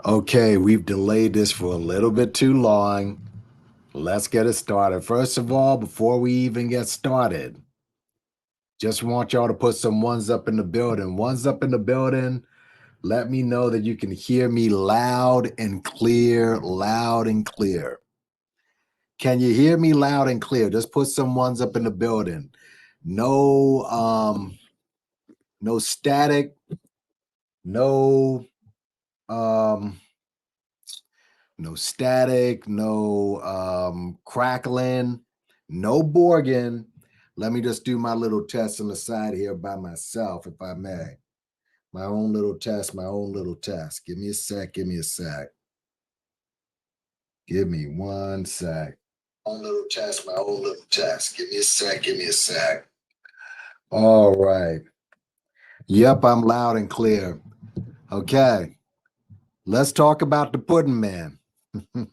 Okay, we've delayed this for a little bit too long. Let's get it started. First of all, before we even get started, just want y'all to put some ones up in the building. Ones up in the building. Let me know that you can hear me loud and clear, loud and clear. Can you hear me loud and clear? Just put some ones up in the building. No, no static, no no static, no crackling, no Borgin. Let me just do my little test on the side here by myself, if I may. My own little test, my own little test. Give me a sec, give me a sec. Give me one sec. Own little test, my own little test. Give me a sec, give me a sec. All right. Yep, I'm loud and clear. Okay. Let's talk about the pudding man. We're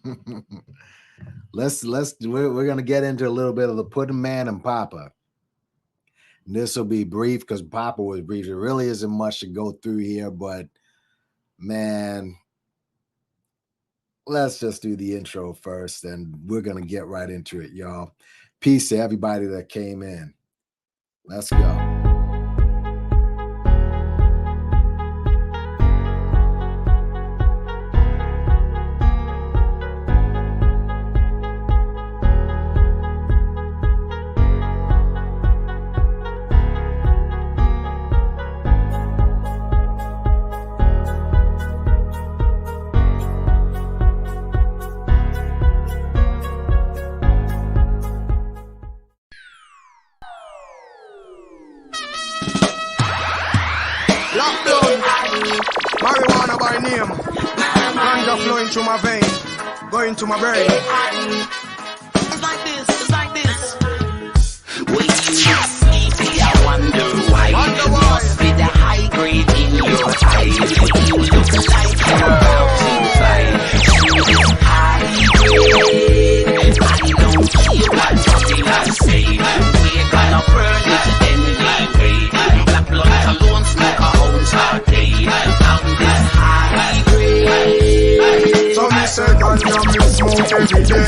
gonna get into a little bit of the pudding man and Papa. This will be brief because Papa was brief. There really isn't much to go through here, but man, let's just do the intro first, and we're gonna get right into it, y'all. Peace to everybody that came in. Let's go. Marijuana by name, ganja flowing through my vein, going to my brain. It's like this, it's like this. When you sleepy, I wonder why. It must be the high grade in your eyes. You look like you're about to fight. It's high grade. I don't care what popular say. We're gonna burn it anyway. Black blood alone, smoke a own party. So me say ganja me smoke every day.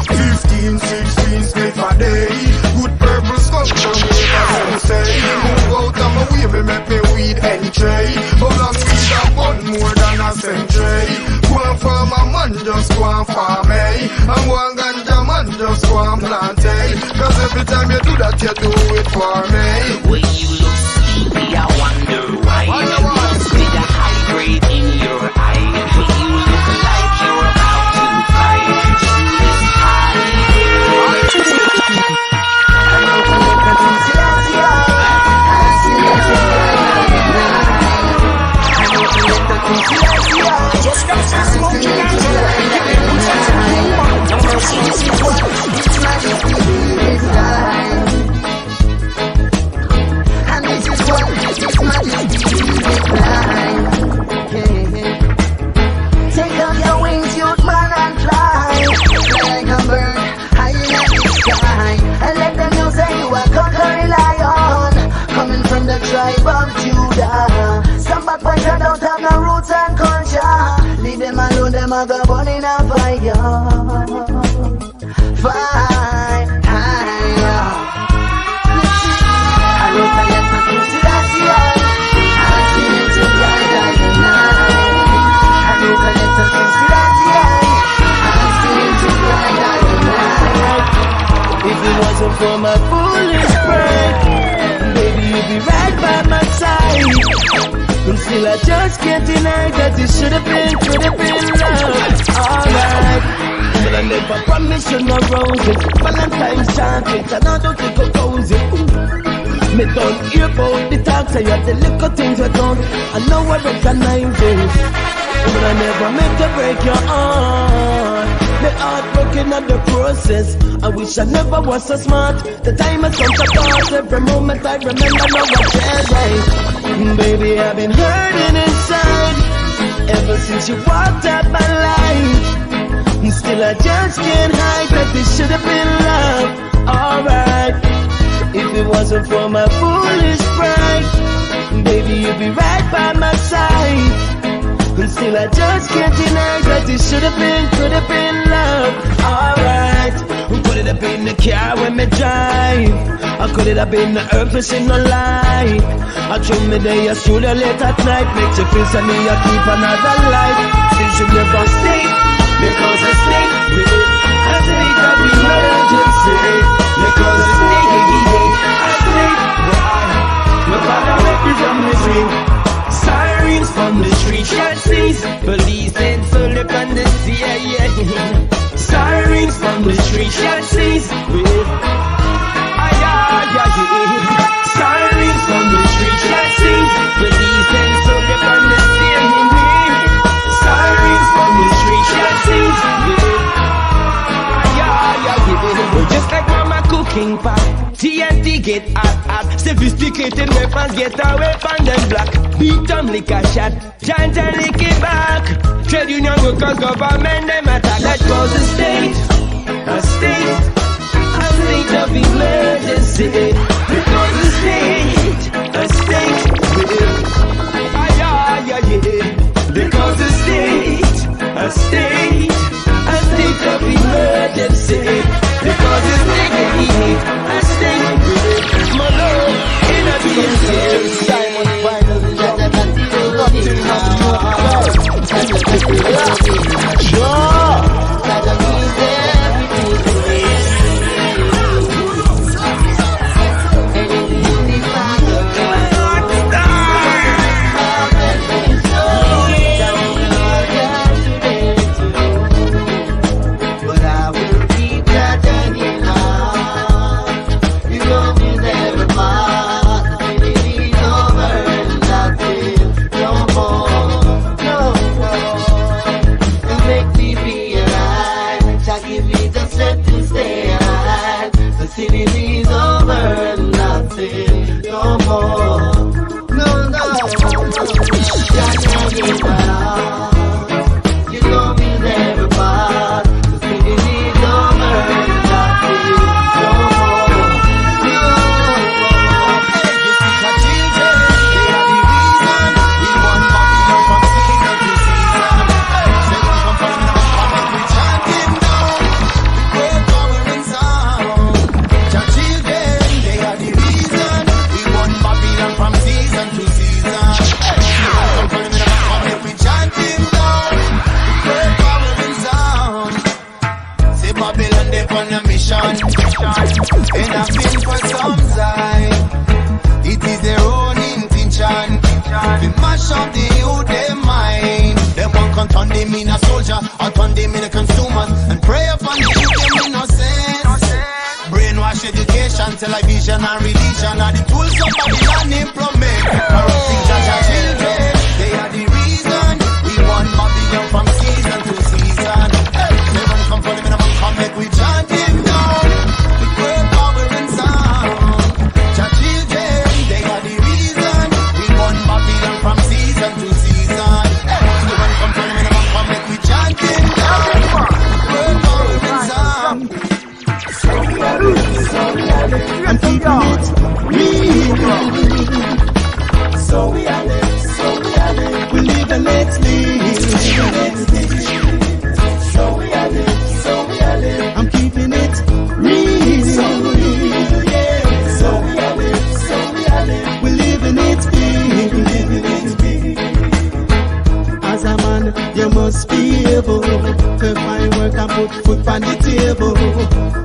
15, 16 spliff a day. Good purple skunk from me, as them say. Move out of my way, me make me weed entry. Hold on, weed a bun more than a century. Go and farm a man, just go and farm me. And one ganja man, just go and plant it. Cause every time you do that, you do it for me. When you look sleepy, I wonder why. It must be the high grade in your eye. When you look like you're about to fly. It's high just got some smoking ganja. Take off your wings, youth man, and fly like a bird high in the sky. And let them know say you are conquering lion, coming from the tribe of Judah. Some backbiters don't have no roots and culture. Leave them alone, them a go burn in a fire. Fire. I don't forget my consideration. I see it to bright as the night. I don't forget my consideration. I see it to bright as the night. If it wasn't for my foolish pride, baby, you'd be right by my side. And still I just can't deny that it should have been love. Alright, but I never promised you no roses. Valentine's chocolate, and I don't think I'll close it. Me don't hear about the talk, say you have the little things I don't. I know I recognize it, but I never meant to break your heart. The heart broken at the process. I wish I never was so smart. The time has come to pass. Every moment I remember now I share right. Baby, I've been hurting inside ever since you walked out my life. Still I just can't hide that this should have been love. Alright, if it wasn't for my foolish pride, baby, you'd be right by my side. But still I just can't deny that it should have been, could have been love. Alright, could it have been the car when me drive? Or could it have been the herb me sing no lie? I drew me there, I stood there late at night. Makes you feel so me, I keep another life. Still should never stay, because I stay with it. I think of emergency, because I stay with it. I stay, why? My father left me from the street. Sirens from the street, shot seas. Police and soul up on the sea, yeah. Sirens from the street, shot seas. Sirens from the street, shot seas. Police and soul up on the sea, sirens from the street, shot seas. Just like mama cooking pot, TNT get hot. Sophisticated weapons get away from them black. Beat them like a shot, giant and lick it back. Trade union workers, government, them attack. That was a state of emergency. Because a state, because a state of emergency. Because it's nigga, I stay with my love in a DMC. Simon finally television and religion are the tools somebody can implement. Corrupting judge and children, they are the reason we want Babylon from season to season. They want to come for them and come make we chant him down. With great power and sound. Judge children, they are the reason we want Babylon from season to season. They want to come for them and come make we chant him down. With great power and sound. I'm keeping it real. So we are live, we live and let's live. So we are live, I'm keeping it real. So real, yeah. So we are live, we live and it's big. As a man, you must be able to find work and put food on the table.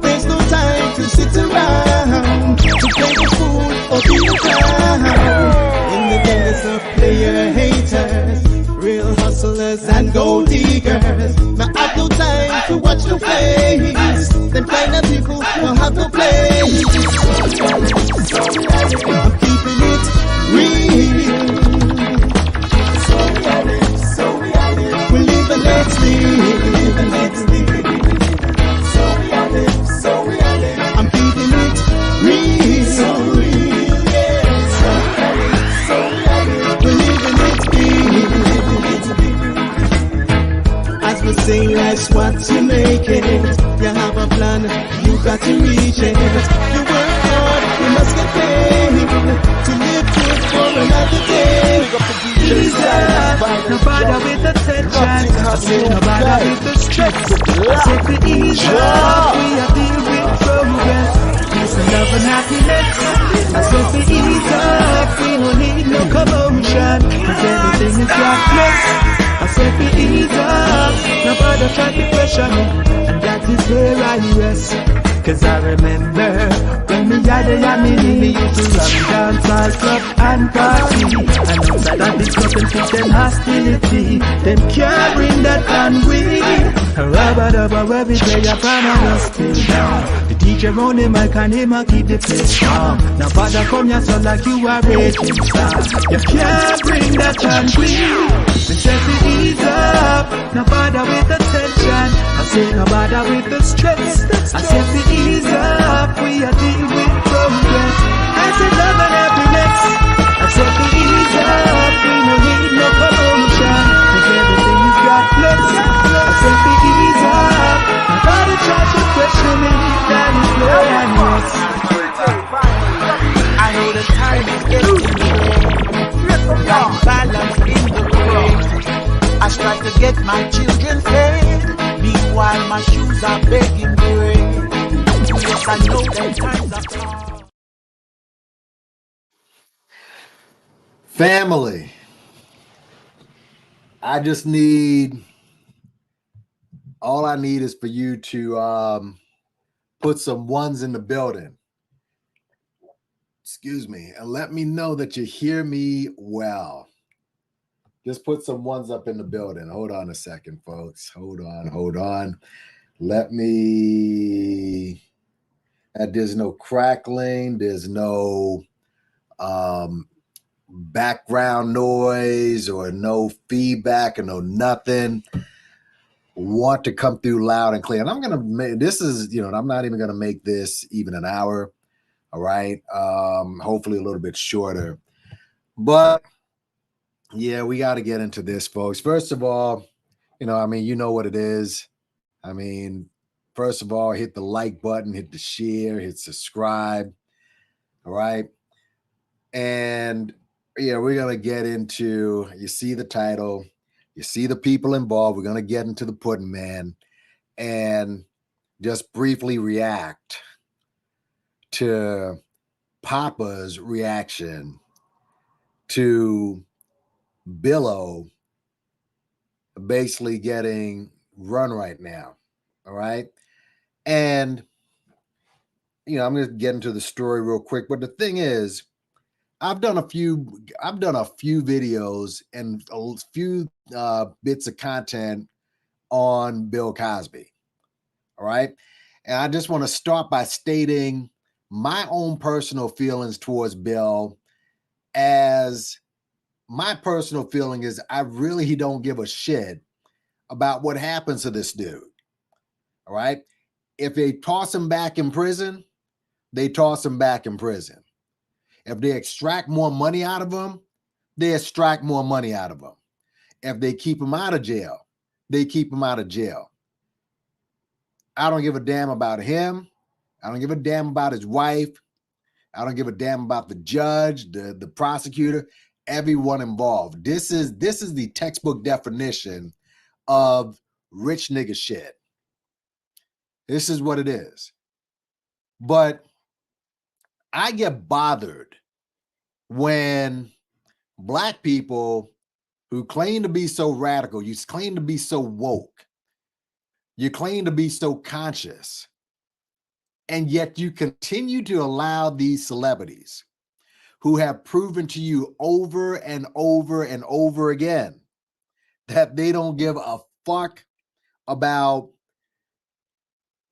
There's no time to sit around to play the fool or be a clown. In the days of player haters, real hustlers and gold diggers, now I've no time to watch the face. Them kind of people don't have no place. I'm keeping it real. So we are live, we live and let's live. So we are live, I'm keeping it real. So real, yeah. So we live and it's big. As we say, life's what you make it. You have a plan, you got to reach it. You work hard, you must get paid to live good for another day. ease up. No bother with the tension. I say no bother with the stress. I say to ease up. We are dealing with progress. Peace and love and happiness. I say to ease up. We don't need no commotion. Cause everything is darkness. I said to ease up. No bother try to pressure me. And that is where I rest. Cause I remember when me had a yammy, me used to run dance, club and party. And outside of this club and teach them hostility. Them can't bring that on we. Rubber, every day I plan on us still down. The DJ round the mic and him a keep the place calm. Now bother come here so like you are raging star. You can't bring that on we. Me say to ease up, no bother with the tension. I say no bother with the stress. I say to ease up, we are dealing with progress. I say love and happiness. I say to ease up, we no need no commotion. Cause everything is God bless. I say to ease up, no bother try to question me. That is where I rest. I know the time is getting late. Like balance in the way. I strive to get my children fed. Meanwhile my shoes are begging bread. Yes, I know that times are hard. Family, I just need, all I need is for you to put some ones in the building. Excuse me, and let me know that you hear me well. Just put some ones up in the building. Hold on a second, folks. Hold on. Let me, there's no crackling, there's no background noise or no feedback or no nothing. Want to come through loud and clear. And I'm going to make, this is, I'm not even going to make this even an hour. All right. Hopefully a little bit shorter, but yeah, we got to get into this, folks. First of all, you know what it is. First of all, hit the like button, hit the share, hit subscribe. All right. And yeah, we're going to get into, you see the title, you see the people involved. We're going to get into the pudding, man, and just briefly react to Papa's reaction to Billo basically getting run right now. All right. And, I'm going to get into the story real quick. But the thing is, I've done a few videos and a few bits of content on Bill Cosby. All right. And I just want to start by stating my own personal feelings towards Bill. As my personal feeling is, I really don't give a shit about what happens to this dude. All right. If they toss him back in prison, they toss him back in prison. If they extract more money out of him, they extract more money out of him. If they keep him out of jail, they keep him out of jail. I don't give a damn about him. I don't give a damn about his wife. I don't give a damn about the judge, the prosecutor, everyone involved. This is the textbook definition of rich nigga shit. This is what it is. But I get bothered when Black people who claim to be so radical, you claim to be so woke, you claim to be so conscious, and yet you continue to allow these celebrities who have proven to you over and over and over again that they don't give a fuck about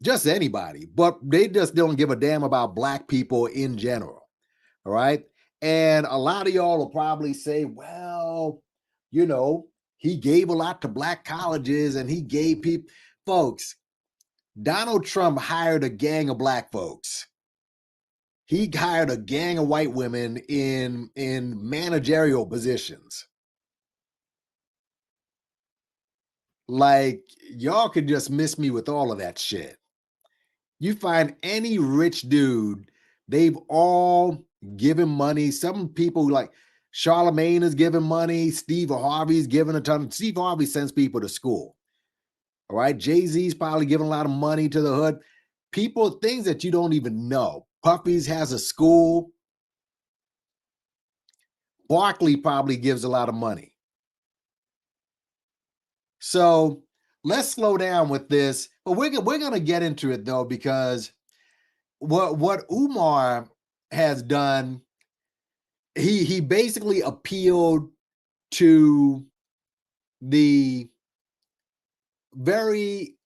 just anybody, but they just don't give a damn about Black people in general. All right. And a lot of y'all will probably say, well, he gave a lot to Black colleges and he gave people, folks, Donald Trump hired a gang of Black folks. He hired a gang of white women in managerial positions. Like, y'all could just miss me with all of that shit. You find any rich dude, they've all given money. Some people, like, Charlemagne is giving money. Steve Harvey's giving a ton. Steve Harvey sends people to school. All right. Jay-Z's probably giving a lot of money to the hood. People, things that you don't even know. Puffy's has a school. Barkley probably gives a lot of money. So let's slow down with this. But we're going to get into it, though, because what Umar has done, he basically appealed to the very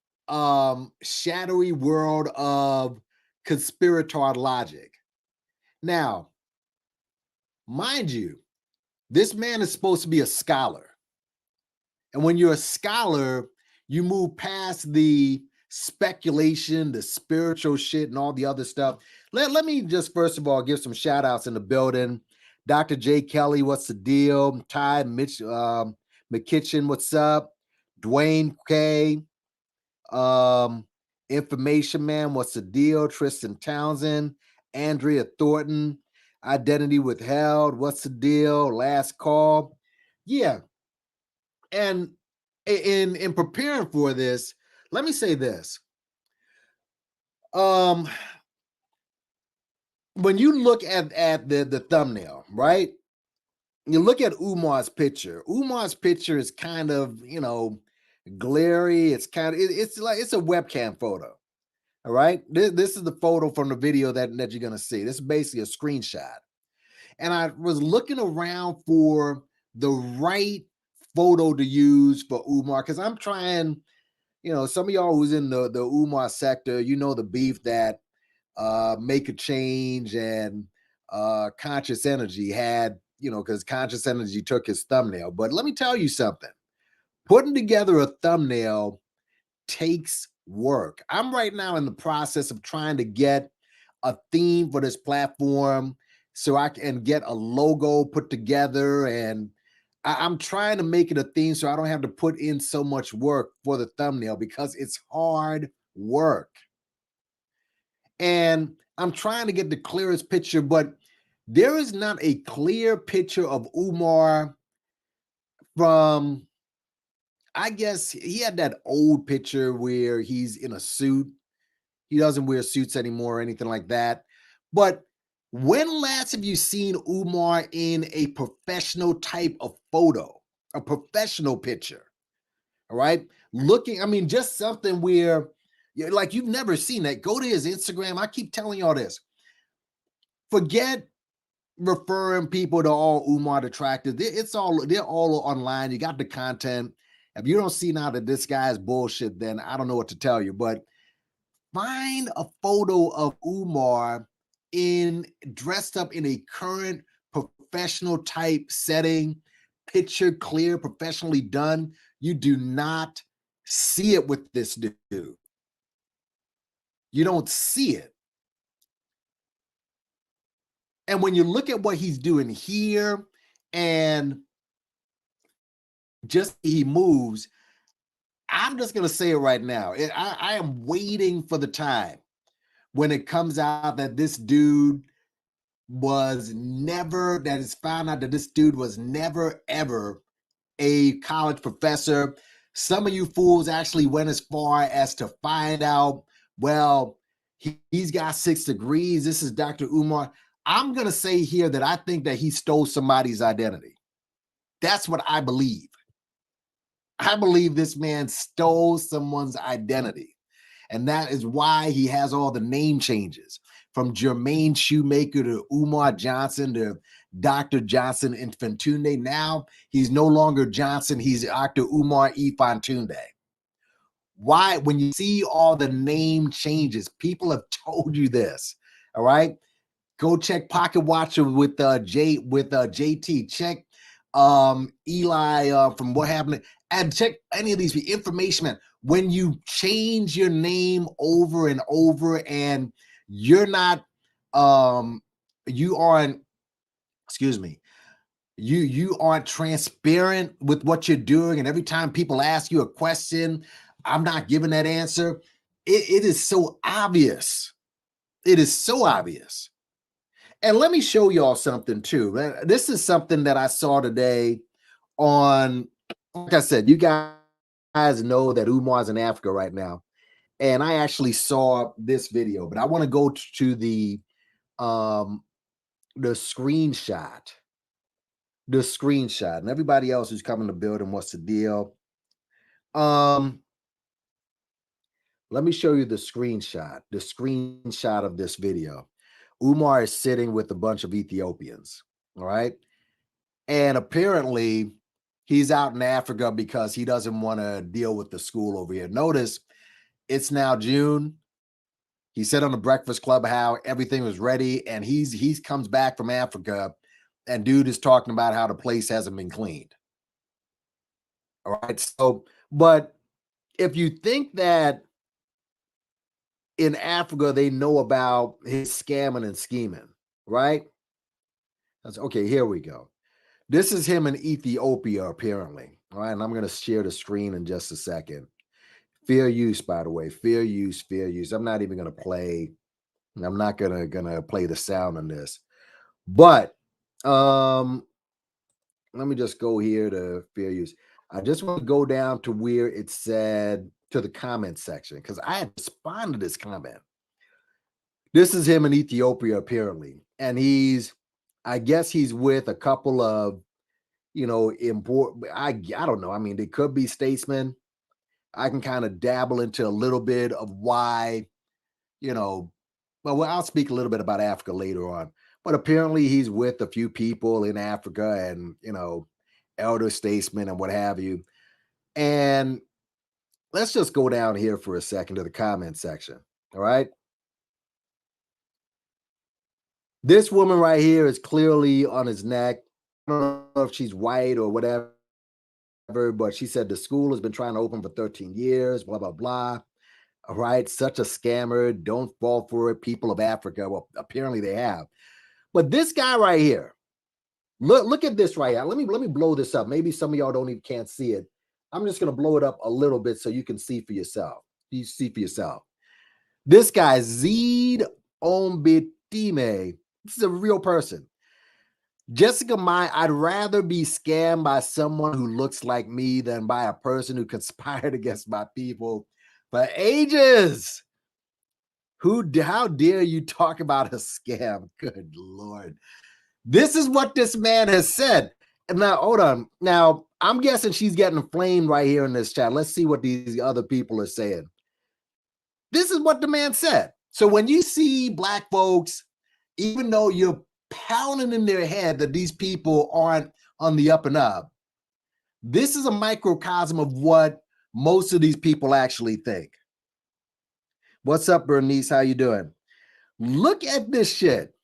shadowy world of conspiratorial logic. Now, mind you, this man is supposed to be a scholar. And when you're a scholar, you move past the speculation, the spiritual shit, and all the other stuff. Let me just first of all give some shout outs in the building. Dr. J. Kelly, what's the deal? Ty McKitchen, what's up? Dwayne K. Information Man, what's the deal? Tristan Townsend, Andrea Thornton, Identity Withheld, what's the deal? Last Call. Yeah. And in preparing for this, let me say this. When you look at the thumbnail, right? You look at Umar's picture. Umar's picture is kind of, glary. It's kind of it's like it's a webcam photo. All right. This is the photo from the video that you're gonna see. This is basically a screenshot. And I was looking around for the right photo to use for Umar because I'm trying, some of y'all who's in the Umar sector, the beef that Make a Change and Conscious Energy had, because Conscious Energy took his thumbnail. But let me tell you something. Putting together a thumbnail takes work. I'm right now in the process of trying to get a theme for this platform so I can get a logo put together, and I'm trying to make it a theme so I don't have to put in so much work for the thumbnail because it's hard work. And I'm trying to get the clearest picture, but there is not a clear picture of Umar from, I guess he had that old picture where he's in a suit. He doesn't wear suits anymore or anything like that. But when last have you seen Umar in a professional type of photo, a professional picture? All right. Just something where, like, you've never seen that. Go to his Instagram. I keep telling y'all this. Forget referring people to all Umar Attractive. They're all online. You got the content. If you don't see now that this guy is bullshit, then I don't know what to tell you. But find a photo of Umar dressed up in a current professional type setting, picture clear, professionally done. You do not see it with this dude. You don't see it. And when you look at what he's doing here and just he moves, I'm just going to say it right now. I am waiting for the time when it comes out that this dude that is found out that this dude was never, ever a college professor. Some of you fools actually went as far as to find out, well, he's got 6 degrees. This is Dr. Umar. I'm going to say here that I think that he stole somebody's identity. That's what I believe. I believe this man stole someone's identity. And that is why he has all the name changes from Jermaine Shoemaker to Umar Johnson to Dr. Johnson Infantunde. Now he's no longer Johnson. He's Dr. Umar Ifantunde. Why? When you see all the name changes, people have told you this. All right. Go check Pocket Watcher with JT. Check Eli from What Happened, and check any of these information. Man, when you change your name over and over, and you're not, you aren't transparent with what you're doing, and every time people ask you a question, I'm not giving that answer. It is so obvious. It is so obvious. And let me show y'all something too. This is something that I saw today on, like I said, you guys know that Umar's in Africa right now. And I actually saw this video, but I want to go to um the screenshot. The screenshot. And everybody else who's coming to build and what's the deal. Let me show you the screenshot of this video. Umar is sitting with a bunch of Ethiopians. All right. And apparently he's out in Africa because he doesn't want to deal with the school over here. Notice it's now June. He said on the Breakfast Club how everything was ready, and he's comes back from Africa, and dude is talking about how the place hasn't been cleaned. All right. So, but if you think that in Africa they know about his scamming and scheming, right? That's okay. Here we go. This is him in Ethiopia, apparently. All right. And I'm going to share the screen in just a second. Fair use, by the way. Fair use, fair use. I'm not even going to play. I'm not gonna play the sound on this. But let me just go here to fair use. I just want to go down to where it said to the comment section because I had responded to this comment. This is him in Ethiopia, apparently. And I guess he's with a couple of, important, I don't know. I mean, they could be statesmen. I can kind of dabble into a little bit of why, well, I'll speak a little bit about Africa later on. But apparently he's with a few people in Africa and, elder statesmen and what have you. And let's just go down here for a second to the comment section. All right. This woman right here is clearly on his neck. I don't know if she's white or whatever, but she said the school has been trying to open for 13 years, blah, blah, blah. All right. Such a scammer. Don't fall for it. People of Africa. Well, apparently they have. But this guy right here, look at this right here. Let me blow this up. Maybe some of y'all can't see it. I'm just going to blow it up a little bit so you can see for yourself. You see for yourself. This guy, Zed Ombitime, this is a real person. Jessica Mai, I'd rather be scammed by someone who looks like me than by a person who conspired against my people for ages. How dare you talk about a scam? Good Lord. This is what this man has said. And now, hold on. Now, I'm guessing she's getting flamed right here in this chat. Let's see what these other people are saying. This is what the man said. So when you see black folks, even though you're pounding in their head that these people aren't on the up and up, this is a microcosm of what most of these people actually think. What's up, Bernice? How you doing? Look at this shit.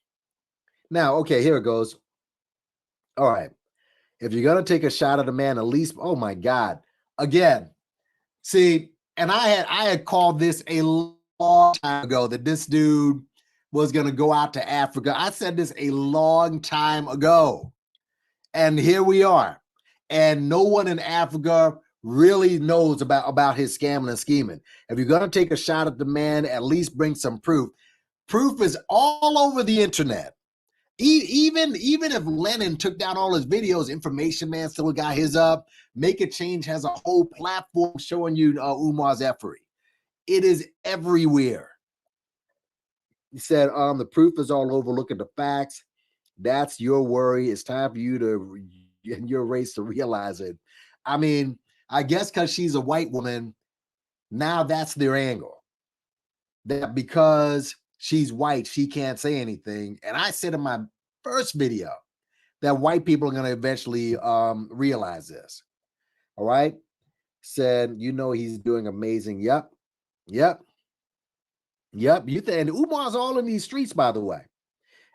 Now, okay, here it goes. All right. If you're going to take a shot at a man, at least, oh my God. Again, see, and I had called this a long time ago that this dude was going to go out to Africa. I said this a long time ago. And here we are. And no one in Africa really knows about his scamming and scheming. If you're going to take a shot at the man, at least bring some proof. Proof is all over the internet. Even if Lennon took down all his videos, Information Man still got his up. Make a Change has a whole platform showing you Umar's efforts. It is everywhere. He said, the proof is all over. Look at the facts. That's your worry. It's time for you and your race to realize it. I mean, I guess because she's a white woman, now that's their angle. That because she's white, she can't say anything. And I said in my first video that white people are going to eventually realize this. All right. Said, he's doing amazing. Yep. And Umar's all in these streets, by the way.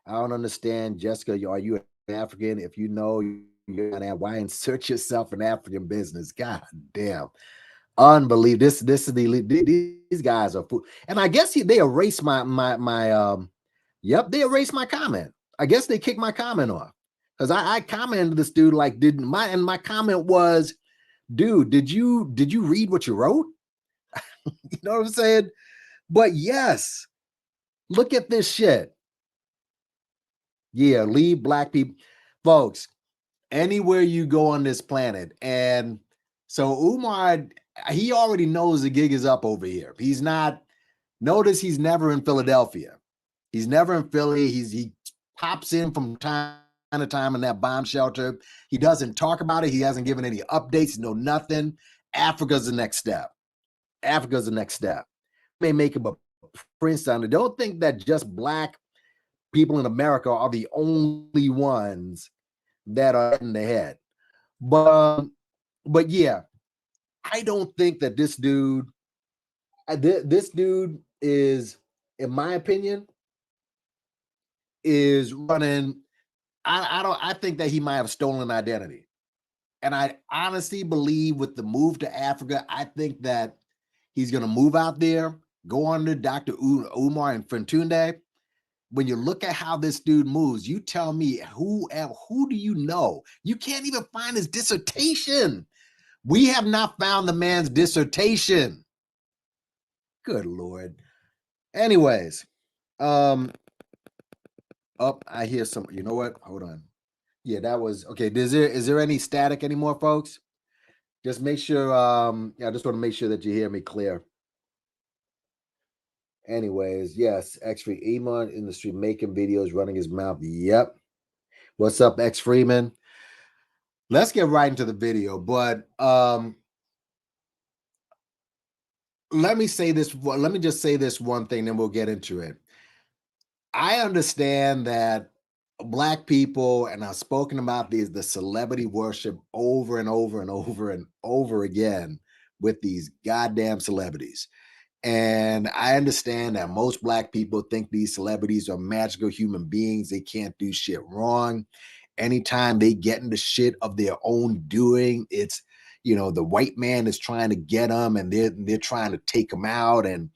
I don't understand, Jessica. Are you an African? If you know you're not, why insert yourself in African business? God damn. Unbelievable. This is these guys are fool. And I guess they erased my they erased my comment. I guess they kicked my comment off because I commented to this dude like my comment was, dude, did you read what you wrote? You know what I'm saying? But yes, look at this shit. Yeah, leave black people, folks, anywhere you go on this planet. And so Umar, he already knows the gig is up over here. He's not, notice he's never in Philadelphia. He's never in Philly. He pops in from time to time in that bomb shelter. He doesn't talk about it. He hasn't given any updates, no nothing. Africa's the next step. Africa's the next step. May make him a prince on it. Don't think that just black people in America are the only ones that are in the head. But yeah, I don't think that this dude is, in my opinion, is running. I think that he might have stolen identity. And I honestly believe with the move to Africa, I think that he's going to move out there, go under Dr. Umar and Frentunde. When you look at how this dude moves, you tell me who do you know? You can't even find his dissertation. We have not found the man's dissertation. Good Lord. Anyways, I hear some, you know what? Hold on. Yeah, that was okay. Is there any static anymore, folks? Just make sure, I just want to make sure that you hear me clear. Anyways, yes, X-Free Iman in the street making videos, running his mouth. Yep. What's up, X Freeman? Let's get right into the video, but let me just say this one thing, then we'll get into it. I understand that black people, and I've spoken about the celebrity worship over and over and over and over again with these goddamn celebrities. And I understand that most black people think these celebrities are magical human beings. They can't do shit wrong. Anytime they get into shit of their own doing, it's, the white man is trying to get them and they're trying to take them out. And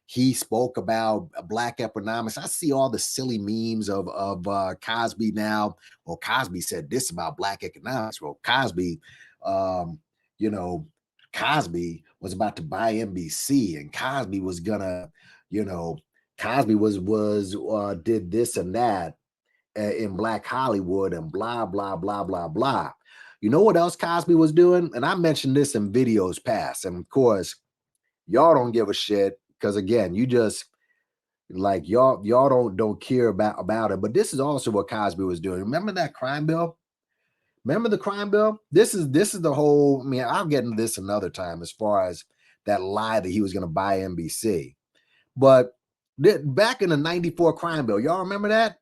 he spoke about black economics. I see all the silly memes of Cosby now. Well, Cosby said this about black economics. Well, Cosby, Cosby was about to buy NBC, and Cosby was gonna, Cosby was did this and that in Black Hollywood and blah blah blah blah blah. You know what else Cosby was doing? And I mentioned this in videos past, and of course, y'all don't give a shit because again, you just like y'all don't care about it. But this is also what Cosby was doing. Remember that crime bill? Remember the crime bill? This is the whole. I mean, I'll get into this another time as far as that lie that he was going to buy NBC. But back in the '94 crime bill, y'all remember that?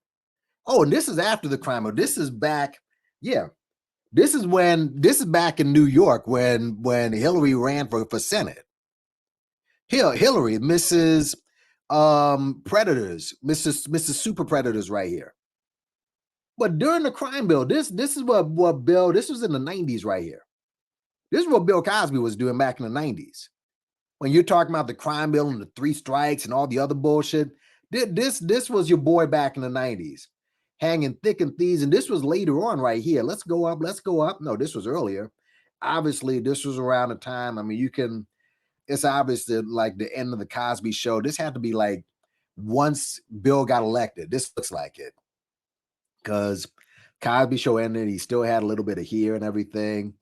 Oh, and this is after the crime bill. This is back. Yeah, this is back in New York when Hillary ran for Senate. Hillary, Mrs. Predators, Mrs. Super Predators, right here. But during the crime bill, this is what Bill, this was in the 90s right here. This is what Bill Cosby was doing back in the 90s. When you're talking about the crime bill and the 3 strikes and all the other bullshit, this was your boy back in the 90s, hanging thick and thieves. And this was later on right here. Let's go up. No, this was earlier. Obviously, this was around the time. I mean, it's obvious that like the end of the Cosby show, this had to be like once Bill got elected. This looks like it. Because Cosby show ended, he still had a little bit of hair and everything.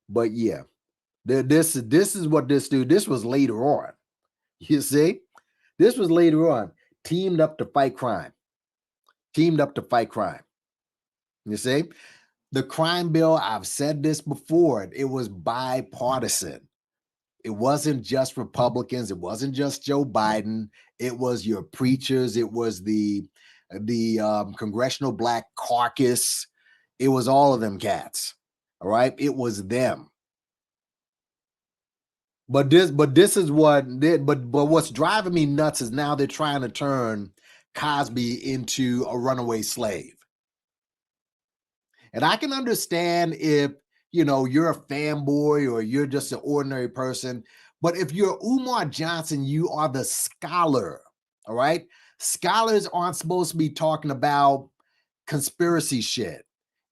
But yeah, this is what this dude, this was later on. You see? This was later on. Teamed up to fight crime. You see? The crime bill, I've said this before, it was bipartisan. It wasn't just Republicans. It wasn't just Joe Biden. It was your preachers. It was the Congressional Black Caucus. It was all of them cats. All right. It was them. But this is what what's driving me nuts is now they're trying to turn Cosby into a runaway slave. And I can understand if, you're a fanboy or you're just an ordinary person. But if you're Umar Johnson, you are the scholar. All right. Scholars aren't supposed to be talking about conspiracy shit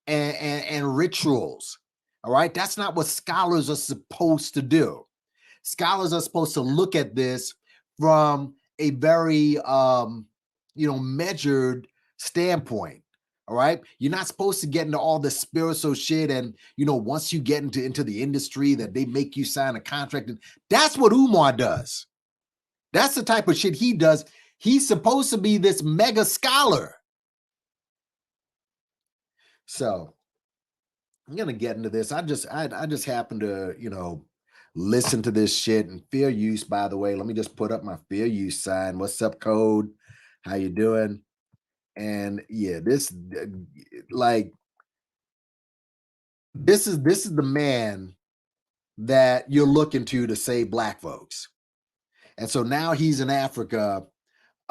and rituals. All right. That's not what scholars are supposed to do. Scholars are supposed to look at this from a very, measured standpoint. All right. You're not supposed to get into all the spiritual shit. And, once you get into the industry that they make you sign a contract. And that's what Umar does. That's the type of shit he does. He's supposed to be this mega scholar. So I'm going to get into this. I just happen to, listen to this shit. And fair use, by the way, let me just put up my fair use sign. What's up, Code? How you doing? And yeah, this is the man that you're looking to save black folks. And so now he's in Africa,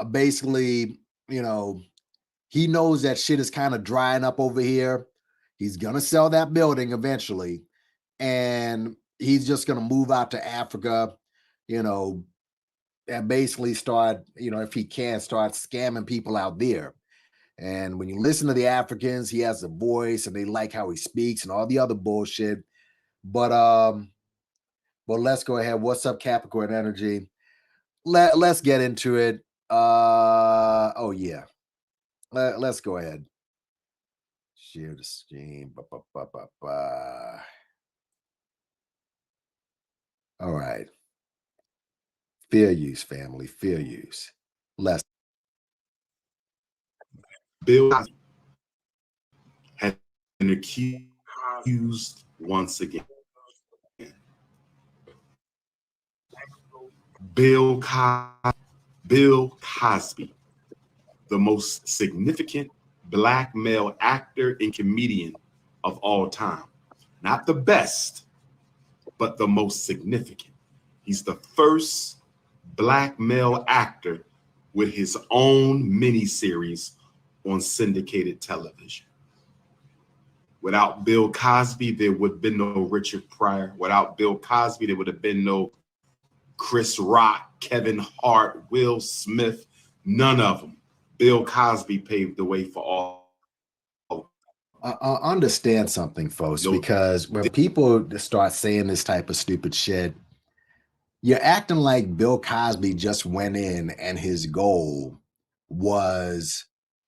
basically, he knows that shit is kind of drying up over here. He's going to sell that building eventually. And he's just going to move out to Africa, and basically start, if he can, start scamming people out there. And when you listen to the Africans, he has a voice and they like how he speaks and all the other bullshit. But let's go ahead. What's up, Capricorn Energy? Let's get into it. Oh yeah. Let's go ahead. Share the stream. All right. Fair use, family. Fair use. Let's. Bill has been accused once again. Bill Cosby, the most significant black male actor and comedian of all time. Not the best, but the most significant. He's the first black male actor with his own miniseries on syndicated television. Without Bill Cosby, there would have been no Richard Pryor. Without Bill Cosby, there would have been no Chris Rock, Kevin Hart, Will Smith, none of them. Bill Cosby paved the way for all. Understand something, folks, because when people start saying this type of stupid shit, you're acting like Bill Cosby just went in and his goal was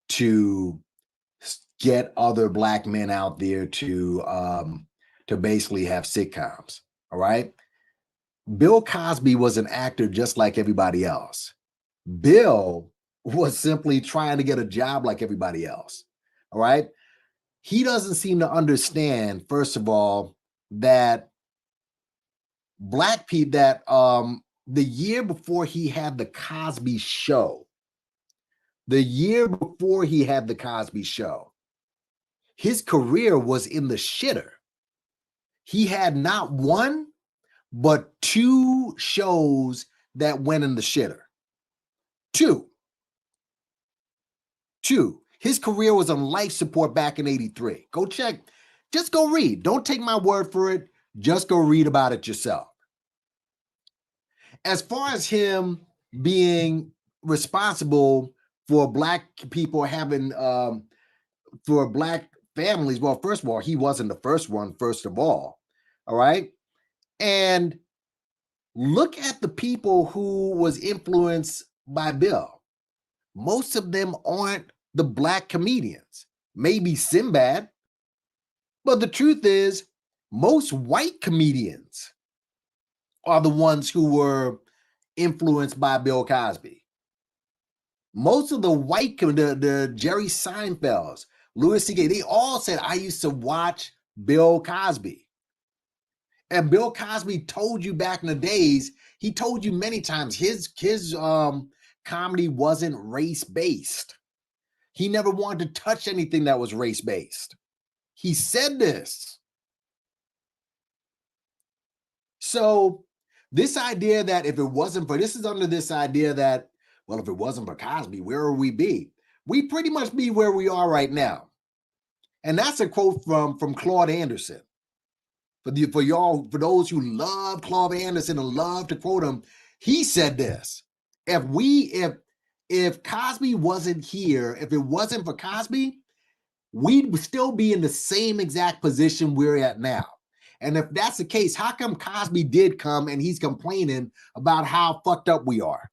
to get other black men out there to basically have sitcoms. All right. Bill Cosby was an actor just like everybody else. Bill was simply trying to get a job like everybody else. All right. He doesn't seem to understand, first of all, that black people, that the year before he had the Cosby Show, his career was in the shitter. He had not one, but two shows that went in the shitter. Two. His career was on life support back in 83. Go check. Just go read. Don't take my word for it. Just go read about it yourself. As far as him being responsible for black people having, for black families, well, first of all, he wasn't the first one, first of all right? And look at the people who was influenced by Bill. Most of them aren't the black comedians. Maybe Sinbad. But the truth is, most white comedians are the ones who were influenced by Bill Cosby. Most of the white, the Jerry Seinfelds, Louis C.K., they all said, I used to watch Bill Cosby. And Bill Cosby told you back in the days, he told you many times, his comedy wasn't race-based. He never wanted to touch anything that was race-based. He said this. So this idea that if it wasn't for, this is under this idea that, well, if it wasn't for Cosby, where would we be? We pretty much be where we are right now. And that's a quote from Claude Anderson. For y'all, for those who love Claude Anderson and love to quote him, he said this: if Cosby wasn't here, if it wasn't for Cosby, we'd still be in the same exact position we're at now. And if that's the case, how come Cosby did come and he's complaining about how fucked up we are?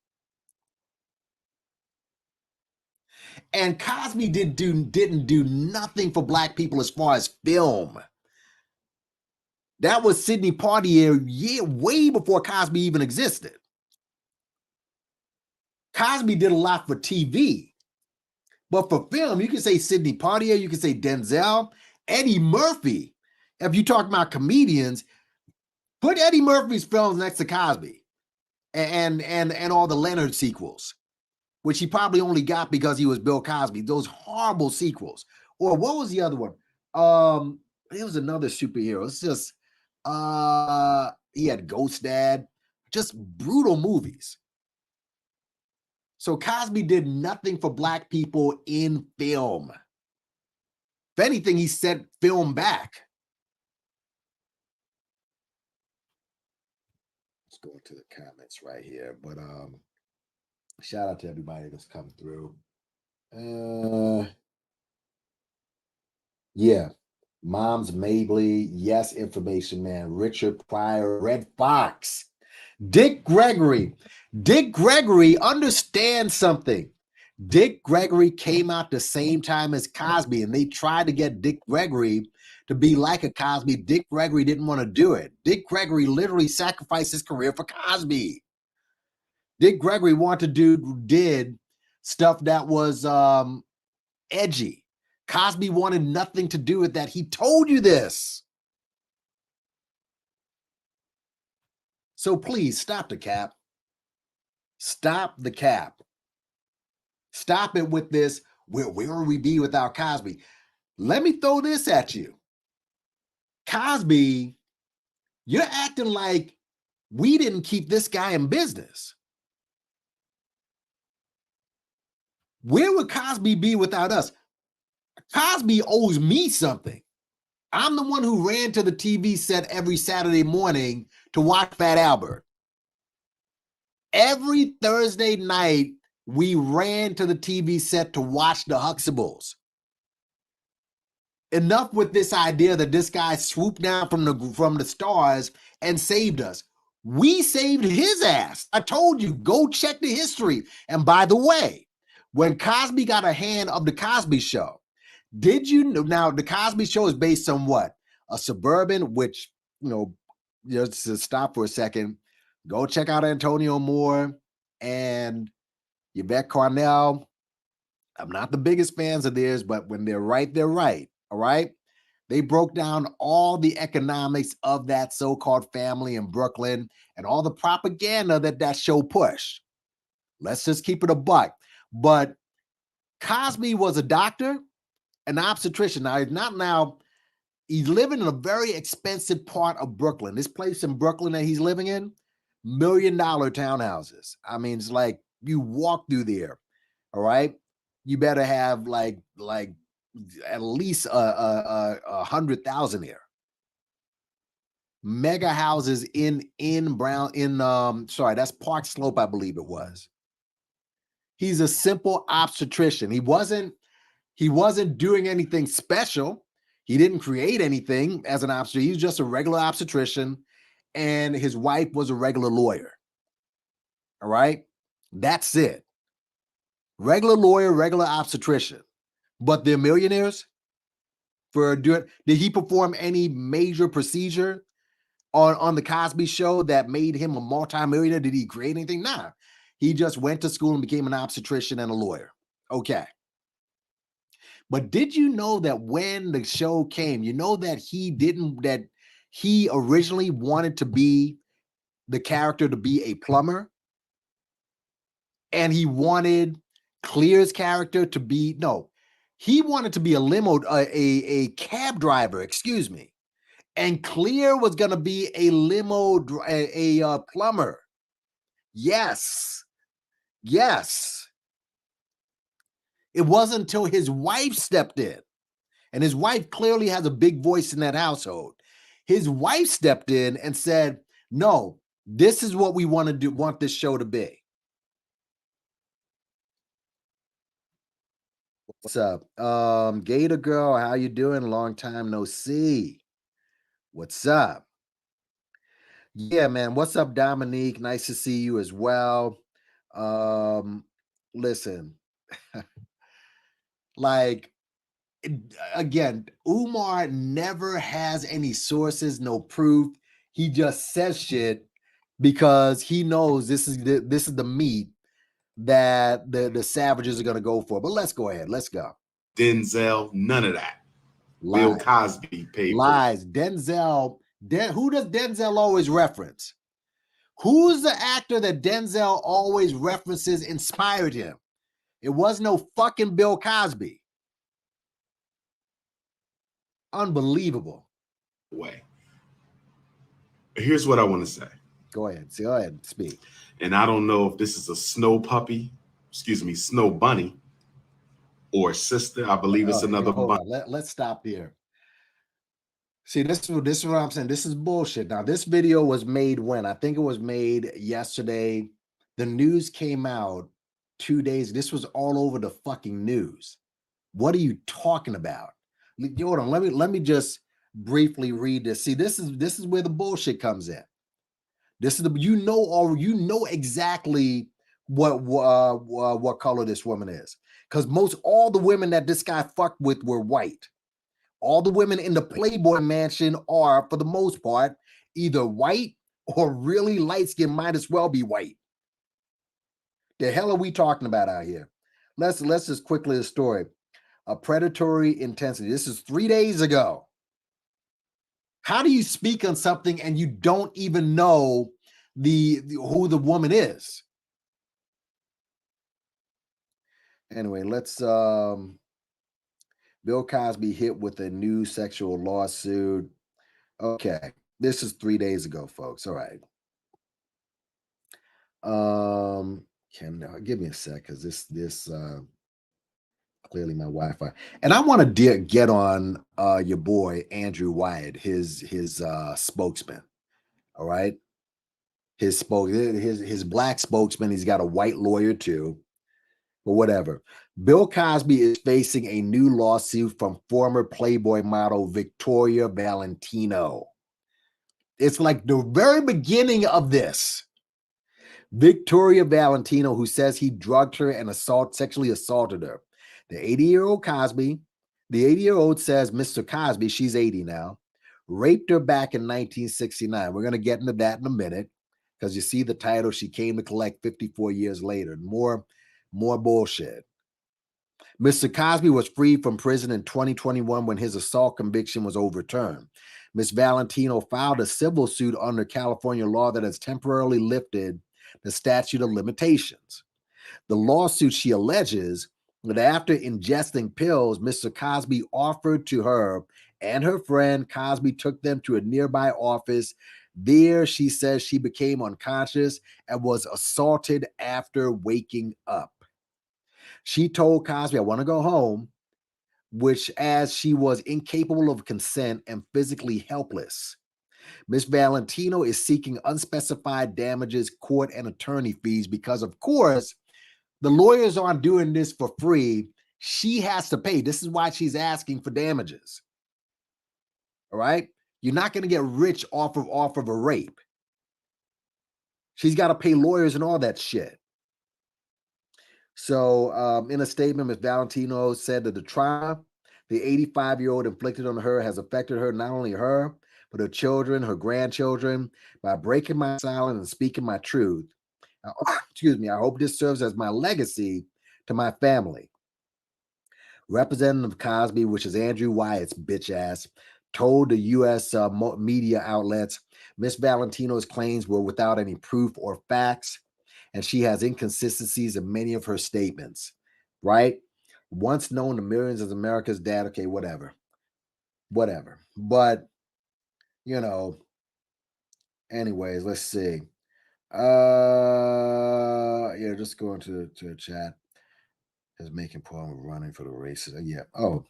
And Cosby didn't do nothing for black people as far as film. That was Sidney Poitier way before Cosby even existed. Cosby did a lot for TV, but for film, you can say Sidney Poitier, you can say Denzel, Eddie Murphy. If you talk about comedians, put Eddie Murphy's films next to Cosby and all the Leonard sequels, which he probably only got because he was Bill Cosby. Those horrible sequels. Or what was the other one? It was another superhero. It's just he had Ghost Dad, just brutal movies. So Cosby did nothing for black people in film. If anything, he set film back. Let's go into the comments right here. But shout out to everybody that's come through. Yeah. Mom's Mabley, yes, information man. Richard Pryor, Red Fox, Dick Gregory. Dick Gregory understands something. Dick Gregory came out the same time as Cosby, and they tried to get Dick Gregory to be like a Cosby. Dick Gregory didn't want to do it. Dick Gregory literally sacrificed his career for Cosby. Dick Gregory did stuff that was edgy. Cosby wanted nothing to do with that. He told you this. So please stop the cap. Stop the cap. Stop it with this. Where would we be without Cosby? Let me throw this at you. Cosby, you're acting like we didn't keep this guy in business. Where would Cosby be without us? Cosby owes me something. I'm the one who ran to the TV set every Saturday morning to watch Fat Albert. Every Thursday night, we ran to the TV set to watch the Huxtables. Enough with this idea that this guy swooped down from the stars and saved us. We saved his ass. I told you, go check the history. And by the way, when Cosby got a hand of the Cosby Show, did you know? Now, the Cosby Show is based on what? A suburban, which, just to stop for a second, go check out Antonio Moore and Yvette Carnell. I'm not the biggest fans of theirs, but when they're right, they're right. All right. They broke down all the economics of that so-called family in Brooklyn and all the propaganda that show pushed. Let's just keep it a buck. But Cosby was a doctor, an obstetrician. He's living in a very expensive part of Brooklyn. This place in Brooklyn that he's living in, $1 million townhouses. I mean, it's like you walk through there. All right. You better have like at least 100,000 there. Mega houses that's Park Slope, I believe it was. He's a simple obstetrician. He wasn't doing anything special. He didn't create anything as an obstetrician. He was just a regular obstetrician, and his wife was a regular lawyer. All right. That's it. Regular lawyer, regular obstetrician. But they're millionaires for doing. Did he perform any major procedure on the Cosby Show that made him a multimillionaire? Did he create anything? Nah. He just went to school and became an obstetrician and a lawyer. Okay. But did you know that when the show came, that he originally wanted to be the character to be a plumber? And he wanted Clear's character to be, he wanted to be a cab driver, excuse me. And Clear was going to be a plumber. Yes. It wasn't until his wife stepped in, and his wife clearly has a big voice in that household. His wife stepped in and said, no, this is what we want this show to be. What's up? Gator Girl, how you doing? Long time no see. What's up? Yeah, man. What's up, Dominique? Nice to see you as well. Listen, Like, again, Umar never has any sources, no proof. He just says shit because he knows this is the meat that the savages are going to go for. But let's go ahead. Let's go. Denzel, none of that. Lies. Bill Cosby paid Lies. Denzel. Who does Denzel always reference? Who's the actor that Denzel always references inspired him? It was no fucking Bill Cosby. Unbelievable. Way. Here's what I want to say. Go ahead. Go ahead. Speak. And I don't know if this is a snow puppy, snow bunny, or sister. I believe it's another bunny. Let's stop here. See, this is what I'm saying. This is bullshit. Now, this video was made when? I think it was made yesterday. The news came out 2 days. This was all over the fucking news. What are you talking about? Hold on. Let me just briefly read this. See, this is where the bullshit comes in. This is you know exactly what color this woman is, because all the women that this guy fucked with were white. All the women in the Playboy Mansion are, for the most part, either white or really light skinned. Might as well be white. The hell are we talking about out here? Let's just quickly the story. A predatory intensity. This is 3 days ago. How do you speak on something and you don't even know who the woman is? Anyway, let's Bill Cosby hit with a new sexual lawsuit. Okay, this is 3 days ago, folks. All right. Give me a sec, because this clearly my Wi-Fi, and I want to get on your boy Andrew Wyatt, his spokesman. All right, his black spokesman. He's got a white lawyer too, but whatever. Bill Cosby is facing a new lawsuit from former Playboy model Victoria Valentino. It's like the very beginning of this. Victoria Valentino, who says he drugged her and sexually assaulted her. The 80-year-old says Mr. Cosby, she's 80 now, raped her back in 1969. We're going to get into that in a minute, because you see the title, she came to collect 54 years later. More bullshit. Mr. Cosby was freed from prison in 2021 when his assault conviction was overturned. Ms. Valentino filed a civil suit under California law that has temporarily lifted the statute of limitations. The lawsuit, she alleges that after ingesting pills Mr. Cosby offered to her and her friend, Cosby took them to a nearby office. There, she says she became unconscious and was assaulted after waking up. She told Cosby, "I want to go home," which as she was incapable of consent and physically helpless. Ms. Valentino is seeking unspecified damages, court and attorney fees, because, of course, the lawyers aren't doing this for free. She has to pay. This is why she's asking for damages. All right? You're not going to get rich off of a rape. She's got to pay lawyers and all that shit. So in a statement, Ms. Valentino said that the trauma the 85-year-old inflicted on her has affected her, not only her, but her children, her grandchildren, by breaking my silence and speaking my truth. Excuse me. I hope this serves as my legacy to my family. Representative Cosby, which is Andrew Wyatt's bitch ass, told the U.S. Media outlets Ms. Valentino's claims were without any proof or facts, and she has inconsistencies in many of her statements, right? Once known to millions of America's dad, okay, whatever. But, anyways, let's see. Yeah, just going to a chat. Is making point of running for the races. Yeah. Oh,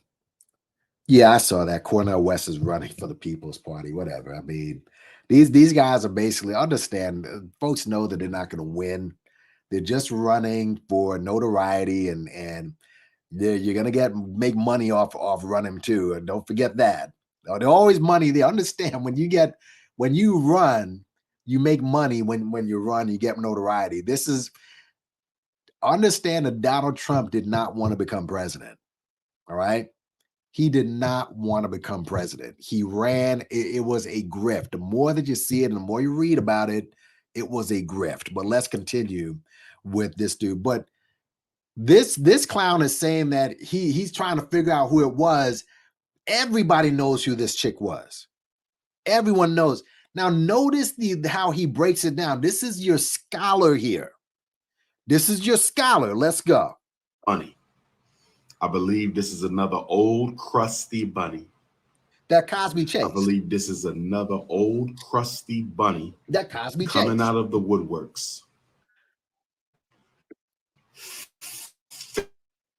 yeah, I saw that. Cornel West is running for the People's Party. Whatever. I mean, these guys are basically, understand, folks know that they're not going to win. They're just running for notoriety, and you're going to make money off running too. And don't forget that. There's always money. They understand when you run, you make money. When you run, you get notoriety. Understand that Donald Trump did not want to become president. All right. He did not want to become president. He ran, it was a grift. The more that you see it and the more you read about it, it was a grift. But let's continue with this dude. But this clown is saying that he's trying to figure out who it was. Everybody knows who this chick was. Everyone knows. Now notice how he breaks it down. This is your scholar here. This is your scholar. Let's go. Bunny. I believe this is another old crusty bunny. That Cosby chase. I believe this is another old crusty bunny. That Cosby coming chase. out of the woodworks.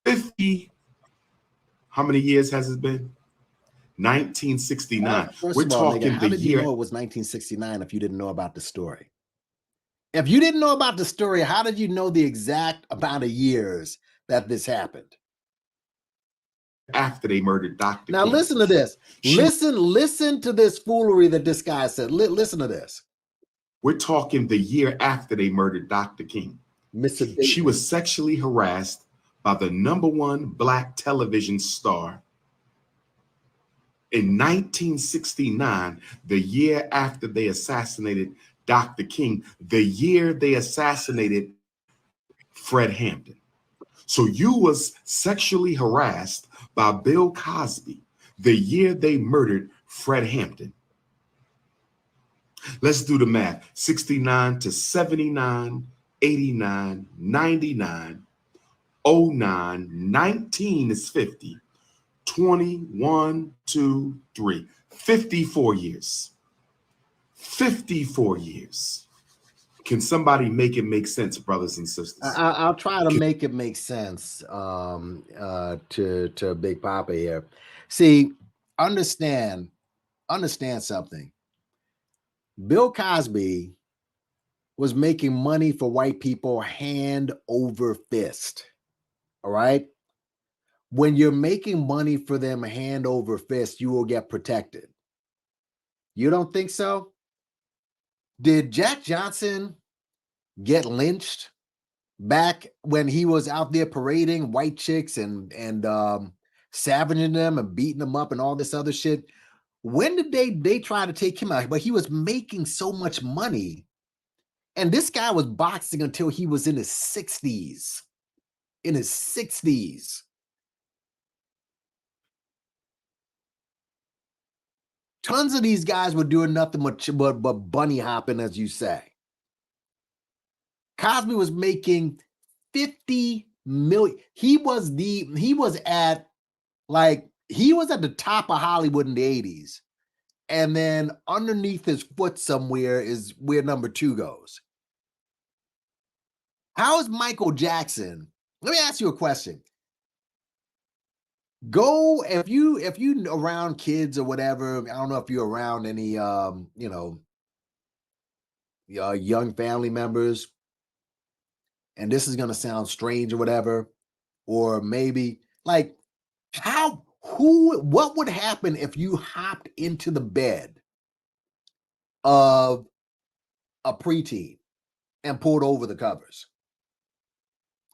50. How many years has it been? 1969. We're talking how the did year. You know it was 1969 if you didn't know about the story? If you didn't know about the story, how did you know the exact amount of years that this happened? After they murdered Dr. Now King. listen to this. Listen to this foolery that this guy said. Listen to this. We're talking the year after they murdered Dr. King. She was sexually harassed by the #1 black television star. In 1969, the year after they assassinated Dr. King, the year they assassinated Fred Hampton. So you was sexually harassed by Bill Cosby the year they murdered Fred Hampton. Let's do the math. 69 to 79, 89, 99, 09, 19 is 50. 21, 2, 3, 54 years. 54 years. Can somebody make it make sense, brothers and sisters? I'll try to make it make sense to Big Papa here. See, understand something. Bill Cosby was making money for white people hand over fist. All right. When you're making money for them hand over fist, you will get protected. You don't think so? Did Jack Johnson get lynched back when he was out there parading white chicks and savaging them and beating them up and all this other shit? When did they try to take him out? But he was making so much money. And this guy was boxing until he was in his 60s. In his 60s. Tons of these guys were doing nothing but bunny hopping, as you say. Cosby was making 50 million. He was at the top of Hollywood in the 80s. And then underneath his foot somewhere is where number 2 goes. How is Michael Jackson? Let me ask you a question. Go if you around kids or whatever. I don't know if you're around any young family members, and this is gonna sound strange or whatever, or maybe like what would happen if you hopped into the bed of a preteen and pulled over the covers?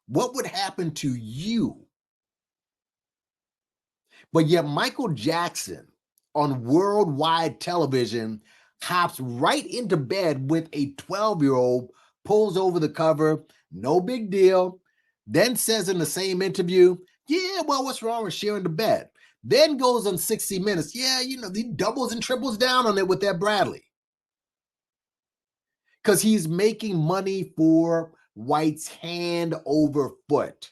What would happen to you? But yet Michael Jackson on worldwide television hops right into bed with a 12-year-old, pulls over the cover, no big deal, then says in the same interview, yeah, well, what's wrong with sharing the bed? Then goes on 60 Minutes, yeah, he doubles and triples down on it with that Bradley. Because he's making money for whites hand over foot.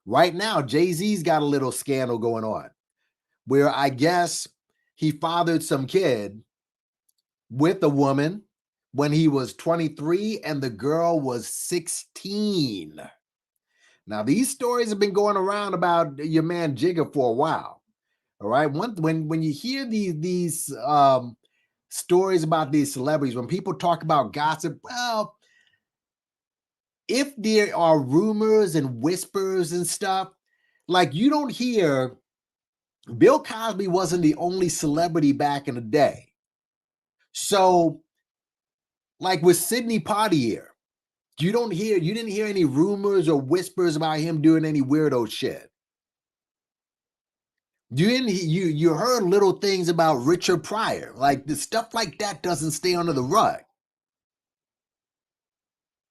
Right now, Jay-Z's got a little scandal going on where I guess he fathered some kid with a woman when he was 23 and the girl was 16. Now, these stories have been going around about your man Jigga for a while. All right. When you hear these stories about these celebrities, when people talk about gossip, well, if there are rumors and whispers and stuff, like you don't hear, Bill Cosby wasn't the only celebrity back in the day. So, like with Sidney Poitier, you didn't hear any rumors or whispers about him doing any weirdo shit. You heard little things about Richard Pryor, like the stuff like that doesn't stay under the rug.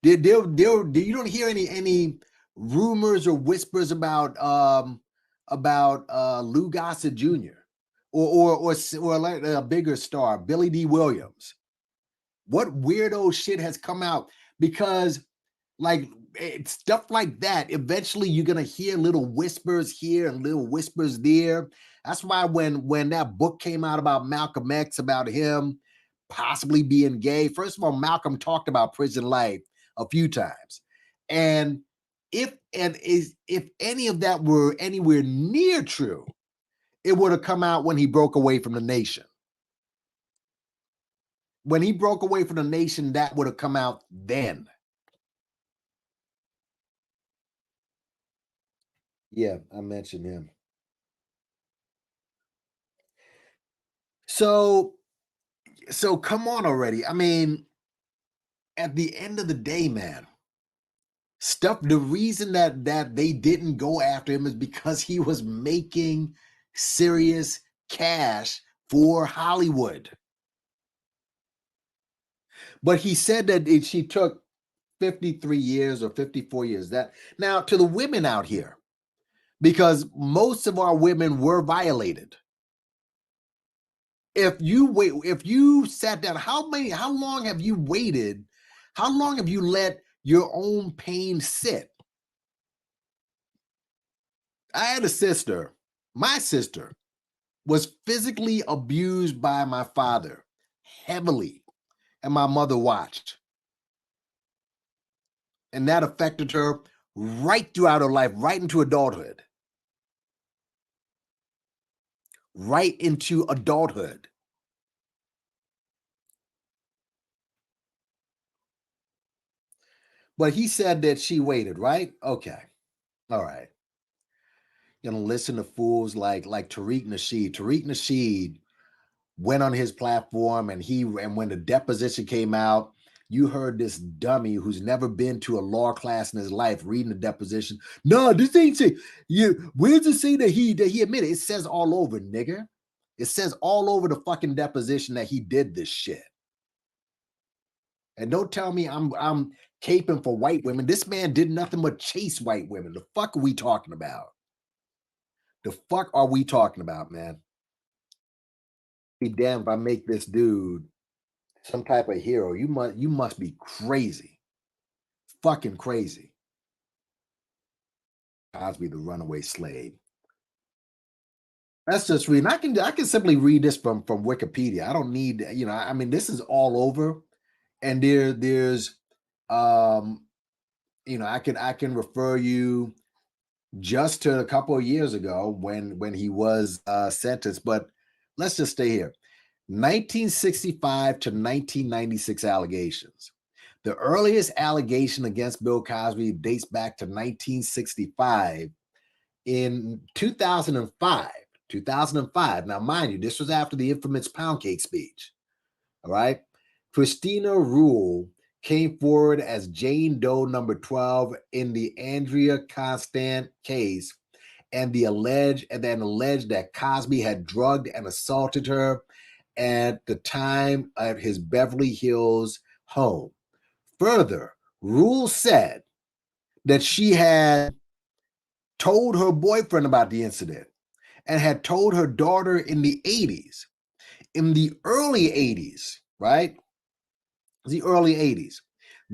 You don't hear any rumors or whispers about Lou Gossett Jr. or like a bigger star, Billy D. Williams. What weirdo shit has come out? Because like stuff like that, eventually you're gonna hear little whispers here and little whispers there. That's why when that book came out about Malcolm X, about him possibly being gay, first of all, Malcolm talked about prison life a few times, and if any of that were anywhere near true, it would have come out when he broke away from the nation. When he broke away from the nation, that would have come out then. Yeah, I mentioned him. So come on already. I mean, at the end of the day, man, the reason that they didn't go after him is because he was making serious cash for Hollywood. But he said that she took 53 years or 54 years. That now to the women out here, because most of our women were violated. If you sat down, how long have you waited? How long have you let your own pain sit? I had a sister. My sister was physically abused by my father heavily, and my mother watched. And that affected her right throughout her life, right into adulthood. Right into adulthood. But he said that she waited, right? Okay. All right. Gonna listen to fools like Tariq Nasheed. Tariq Nasheed went on his platform, and when the deposition came out, you heard this dummy who's never been to a law class in his life reading the deposition. No, this ain't say you. Where's it say that he admitted? It says all over, nigga. It says all over the fucking deposition that he did this shit. And don't tell me I'm caping for white women. This man did nothing but chase white women. The fuck are we talking about? The fuck are we talking about, man? Be damned if I make this dude some type of hero. You must be crazy. Fucking crazy. Cosby the runaway slave. That's just reading. I can simply read this from Wikipedia. I don't need, I mean, this is all over. And there's I can refer you just to a couple of years ago when he was sentenced, but let's just stay here. 1965 to 1996 allegations. The earliest allegation against Bill Cosby dates back to 1965. In 2005, now mind you, this was after the infamous pound cake speech. All right. Christina Rule came forward as Jane Doe number 12 in the Andrea Constant case, and alleged that Cosby had drugged and assaulted her at the time at his Beverly Hills home. Further, Rule said that she had told her boyfriend about the incident and had told her daughter in the 80s. In the early 80s, right? The early 80s,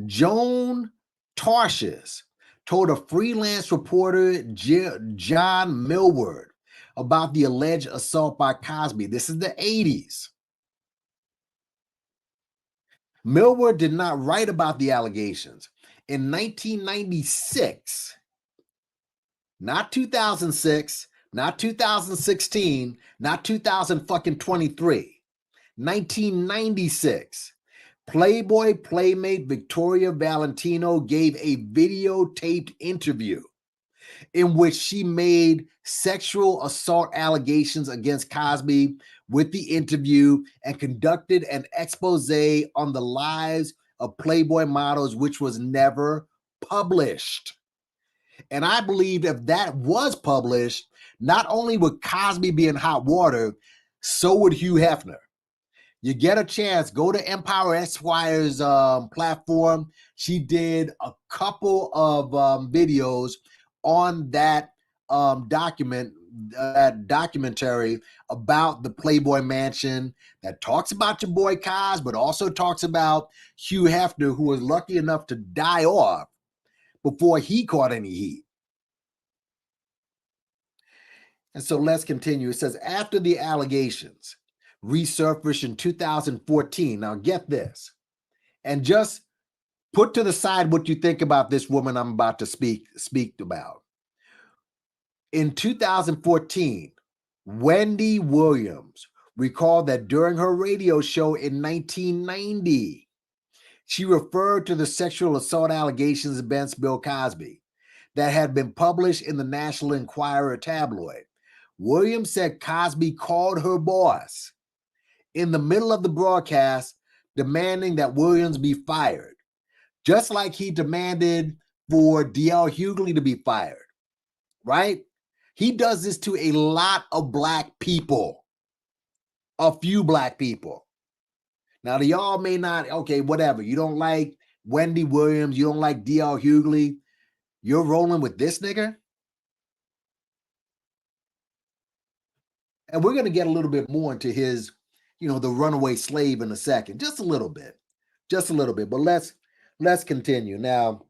Joan Tarshish told a freelance reporter, John Millward, about the alleged assault by Cosby. This is the 80s. Millward did not write about the allegations. In 1996, not 2006, not 2016, not 2023, 1996, Playboy playmate Victoria Valentino gave a videotaped interview in which she made sexual assault allegations against Cosby with the interview and conducted an expose on the lives of Playboy models, which was never published. And I believe if that was published, not only would Cosby be in hot water, so would Hugh Hefner. You get a chance, go to Empire Esquire's platform. She did a couple of videos on that documentary about the Playboy Mansion that talks about your boy Cos, but also talks about Hugh Hefner, who was lucky enough to die off before he caught any heat. And so let's continue. It says, after the allegations resurfaced in 2014, now get this, and just put to the side what you think about this woman I'm about to speak about. In 2014, Wendy Williams recalled that during her radio show in 1990, she referred to the sexual assault allegations against Bill Cosby that had been published in the National Enquirer tabloid. Williams said Cosby called her boss in the middle of the broadcast, demanding that Williams be fired, just like he demanded for D.L. Hughley to be fired, right? He does this to a lot of black people, a few black people. Now, y'all may not, okay, whatever. You don't like Wendy Williams, you don't like D.L. Hughley, you're rolling with this nigga? And we're going to get a little bit more into his, the runaway slave in a second, just a little bit. But let's continue. Now,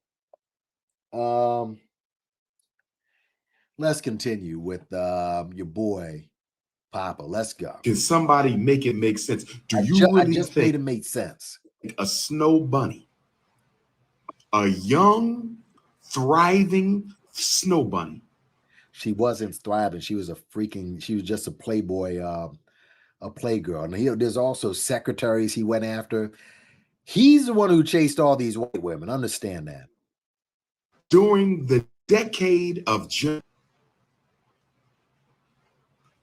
let's continue with your boy, Papa. Let's go. Can somebody make it make sense? I just made it make sense. A snow bunny, a young, thriving snow bunny. She wasn't thriving. She was just a playboy, a playgirl. Now, there's also secretaries he went after. He's the one who chased all these white women. Understand that. During the decade of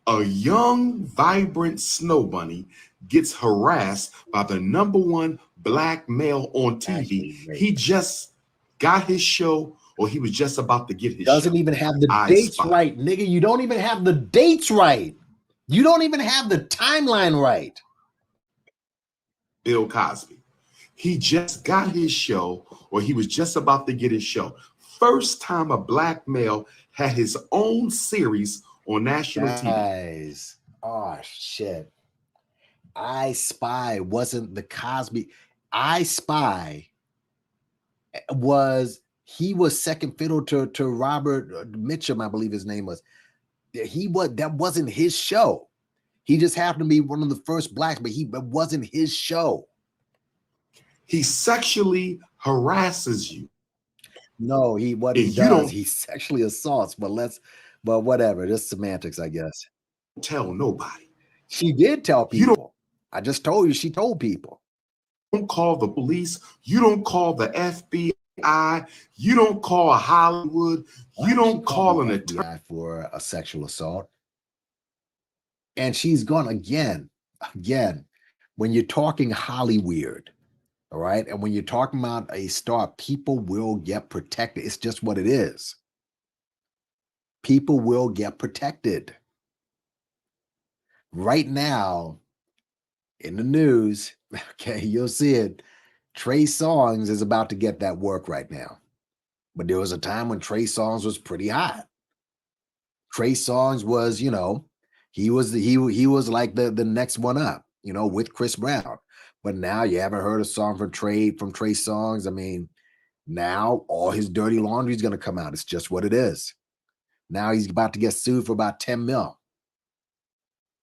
a young, vibrant snow bunny gets harassed by the #1 black male on TV. He just got his show, or he was just about to get his Doesn't show. even have the dates right, nigga. You don't even have the dates right. You don't even have the timeline right. Bill Cosby. He just got his show, or he was just about to get his show. First time a black male had his own series on national TV. Oh, shit. I Spy wasn't the Cosby. I Spy he was second fiddle to Robert Mitchum, I believe his name was. That wasn't his show. He just happened to be one of the first blacks, but it wasn't his show. He sexually harasses you. No, he sexually assaults, but whatever. Just semantics, I guess. Tell nobody. She did tell people. I just told you she told people. You don't call the police. You don't call the FBI. You don't call Hollywood. You don't call an attorney for a sexual assault. And she's gone again, when you're talking Hollyweird, all right? And when you're talking about a star, people will get protected. It's just what it is. People will get protected. Right now, in the news, okay, you'll see it. Trey Songz is about to get that work right now. But there was a time when Trey Songz was pretty hot. Trey Songz was, he was like the next one up, with Chris Brown. But now you haven't heard a song from Trey Songz. I mean, now all his dirty laundry is going to come out. It's just what it is. Now he's about to get sued for about 10 mil.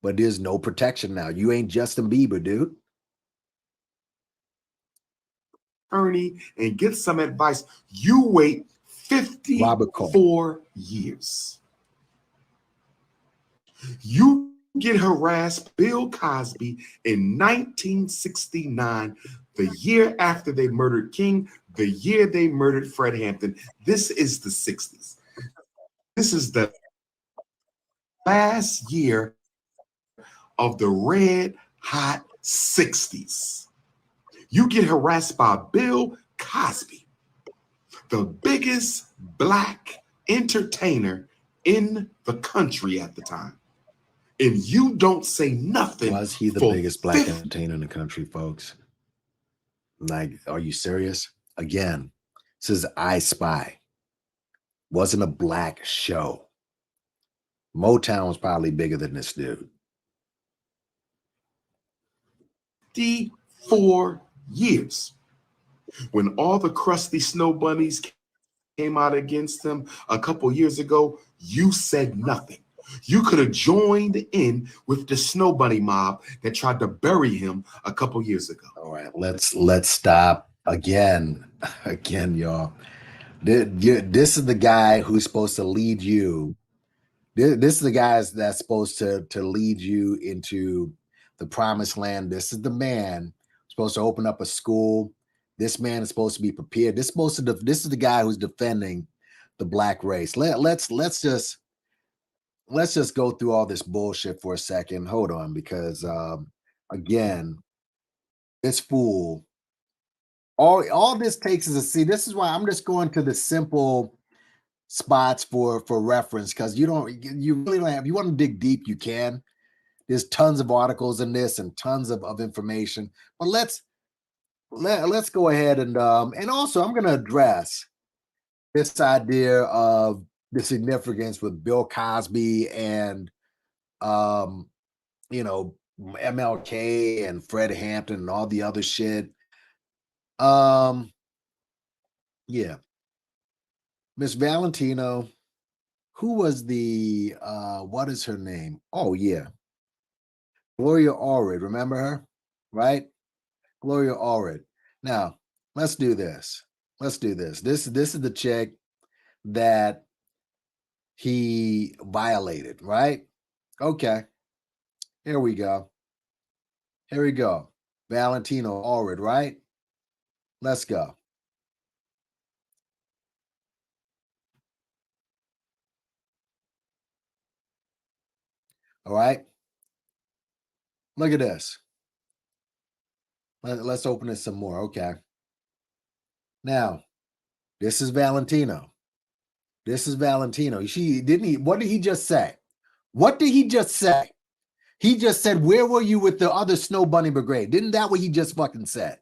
But there's no protection now. You ain't Justin Bieber, dude. Attorney and get some advice. You wait 54 years. You get harassed, Bill Cosby, in 1969, the year after they murdered King, the year they murdered Fred Hampton. This is the 60s. This is the last year of the red hot 60s. You get harassed by Bill Cosby, the biggest black entertainer in the country at the time. And you don't say nothing. Was he the for biggest black 50 entertainer in the country, folks? Like, are you serious? Again, this is I Spy. Wasn't a black show. Motown was probably bigger than this dude. 54 years. When all the crusty snow bunnies came out against him a couple years ago, you said nothing. You could have joined in with the snow bunny mob that tried to bury him a couple years ago. All right, let's stop again, y'all. This is the guy who's supposed to lead you. This is the guy that's supposed to lead you into the promised land. This is the man supposed to open up a school. This man is supposed to be prepared. This is the guy who's defending the black race. Let's just go through all this bullshit for a second. Hold on, because again, this fool. All this takes is a see. This is why I'm just going to the simple spots for reference, because you really don't have. You want to dig deep, you can. There's tons of articles in this and tons of information. But let's go ahead and also I'm going to address this idea of the significance with Bill Cosby and MLK and Fred Hampton and all the other shit. Yeah. Miss Valentino, who was the what is her name? Oh yeah. Gloria Allred, remember her? Right? Gloria Allred. Now, let's do this. This is the chick that he violated, right? Okay. Here we go. Valentino Allred, right? Let's go. All right. Look at this. Let's open it some more. Okay. Now, this is Valentino. What did he just say? He just said, where were you with the other Snow Bunny Brigade? Didn't that what he just fucking said?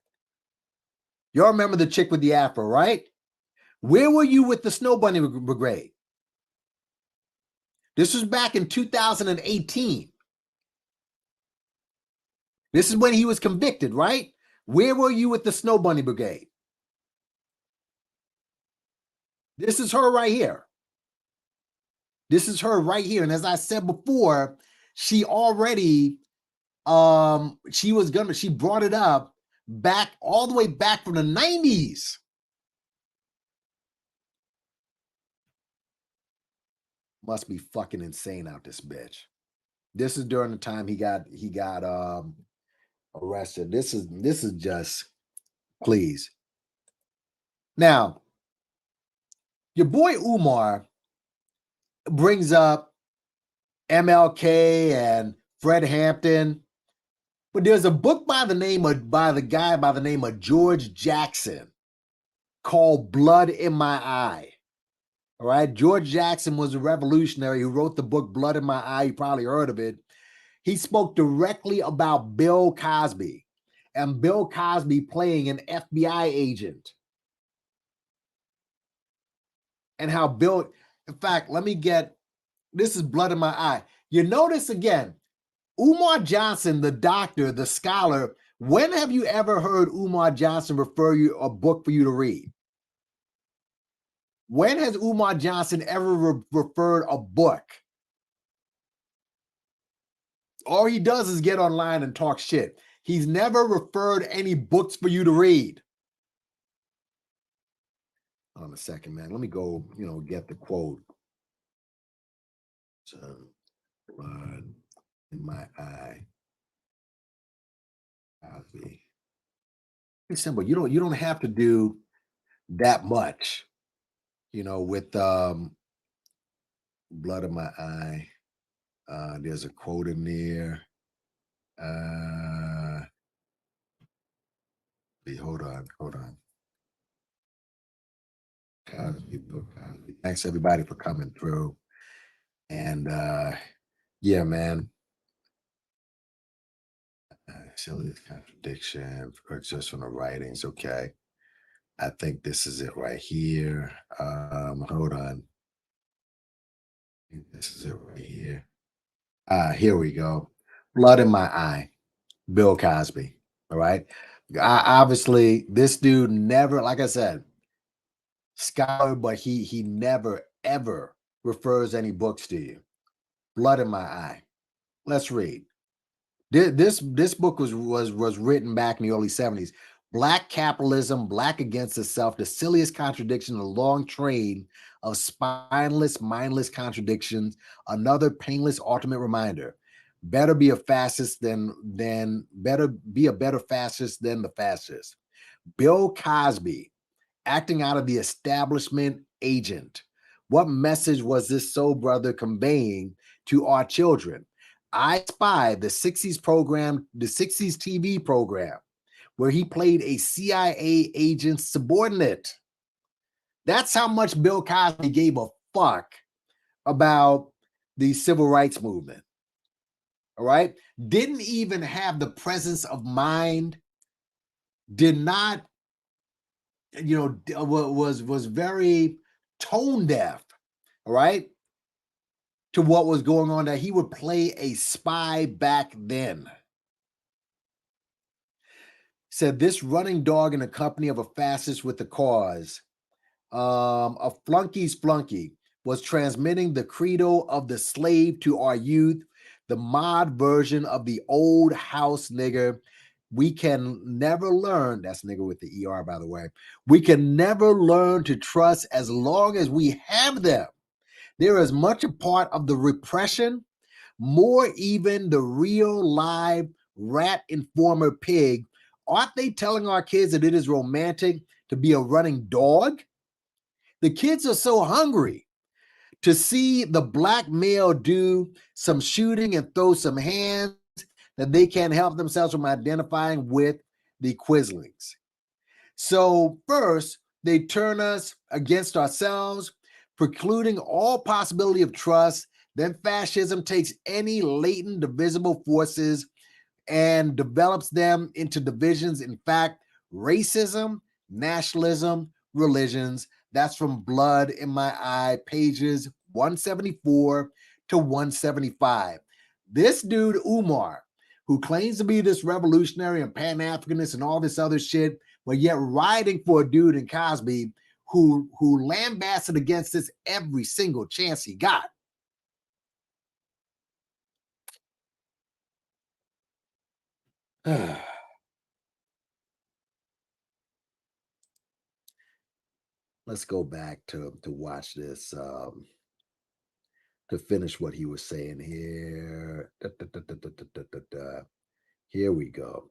Y'all remember the chick with the afro, right? Where were you with the Snow Bunny Brigade? This was back in 2018. This is when he was convicted, right? Where were you with the Snow Bunny Brigade? This is her right here. And as I said before, she already, she brought it up back all the way back from the 90s. Must be fucking insane out this bitch. This is during the time he got arrested. This is just, please. Now, your boy Umar brings up MLK and Fred Hampton, but there's a book by the guy by the name of George Jackson called Blood in My Eye. All right, George Jackson was a revolutionary who wrote the book Blood in My Eye. You probably heard of it. He spoke directly about Bill Cosby and Bill Cosby playing an FBI agent. And how Bill, in fact, this is Blood in My Eye. You notice again, Umar Johnson, the doctor, the scholar, when have you ever heard Umar Johnson refer you a book for you to read? When has Umar Johnson ever referred a book? All he does is get online and talk shit. He's never referred any books for you to read. Hold on a second, man. Let me go, get the quote. So, Blood in My Eye. Cosby. It's simple. You don't have to do that much, with Blood in My Eye. There's a quote in there. Hold on. Cosby. Thanks everybody for coming through. And yeah, man. Silly contradiction just from the writings. Okay. I think this is it right here. Hold on. This is it right here. Here we go. Blood in My Eye, Bill Cosby. All right. Obviously, this dude never, like I said, scholar, but he never ever refers any books to you. Blood in My Eye. Let's read. This book was written back in the early 70s. Black capitalism, black against itself, the silliest contradiction, a long train of spineless, mindless contradictions, another painless ultimate reminder. Better be a fascist than better be a better fascist than the fascist. Bill Cosby, acting out of the establishment agent. What message was this soul brother conveying to our children? I Spy, the 60s program, the 60s TV program, where he played a CIA agent's subordinate. That's how much Bill Cosby gave a fuck about the civil rights movement. All right. Didn't even have the presence of mind, did not, was very tone deaf. All right. To what was going on, that he would play a spy back then. Said this running dog in the company of a fascist with the cause, a flunky's flunky, was transmitting the credo of the slave to our youth, the mod version of the old house nigger. We can never learn, that's nigger with the ER, by the way. We can never learn to trust as long as we have them. There is much a part of the repression, more even the real live rat informer pig. Aren't they telling our kids that it is romantic to be a running dog? The kids are so hungry to see the black male do some shooting and throw some hands that they can't help themselves from identifying with the Quislings. So first, they turn us against ourselves, precluding all possibility of trust. Then fascism takes any latent divisible forces and develops them into divisions. In fact, racism, nationalism, religions. That's from Blood in My Eye, pages 174 to 175. This dude, Umar, who claims to be this revolutionary and Pan-Africanist and all this other shit, but yet riding for a dude in Cosby who lambasted against this every single chance he got. Let's go back to watch this, to finish what he was saying here. Here we go.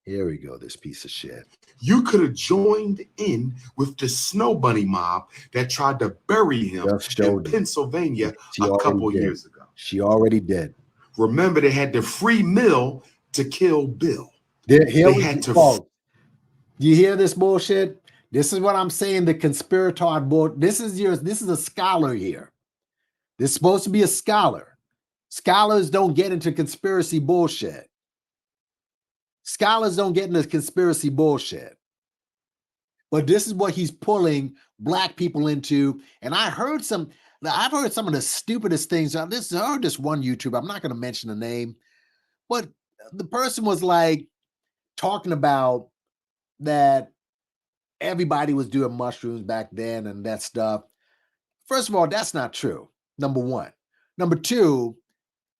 Here we go, this piece of shit. You could have joined in with the Snow Bunny mob that tried to bury him in Pennsylvania a couple years ago. She already did. Remember, they had the free mill to kill Bill. They had to. You hear this bullshit? This is what I'm saying. The conspiratorial bull. This is a scholar here. This is supposed to be a scholar. Scholars don't get into conspiracy bullshit. Scholars don't get into conspiracy bullshit. But this is what he's pulling black people into. And I've heard some of the stupidest things. I heard this one YouTuber, I'm not going to mention the name, but the person was like talking about that everybody was doing mushrooms back then and that stuff. First of all, that's not true. Number one. Number two,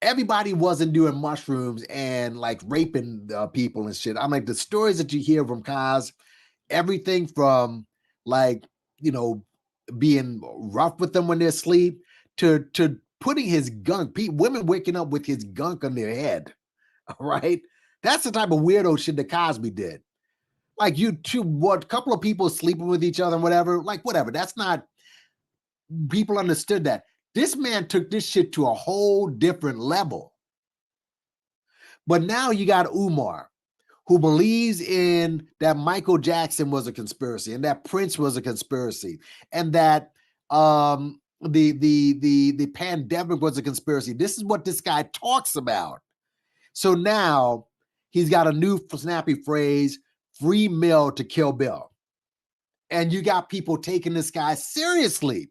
everybody wasn't doing mushrooms and like raping people and shit. I'm like, the stories that you hear from Cos, everything from like, being rough with them when they're asleep to putting his gunk, women waking up with his gunk on their head. All right. That's the type of weirdo shit that Cosby did. Like a couple of people sleeping with each other and whatever, like whatever. That's not, people understood that. This man took this shit to a whole different level. But now you got Umar, who believes in that Michael Jackson was a conspiracy and that Prince was a conspiracy and that the pandemic was a conspiracy. This is what this guy talks about. So now he's got a new snappy phrase, free Mill to kill Bill. And you got people taking this guy seriously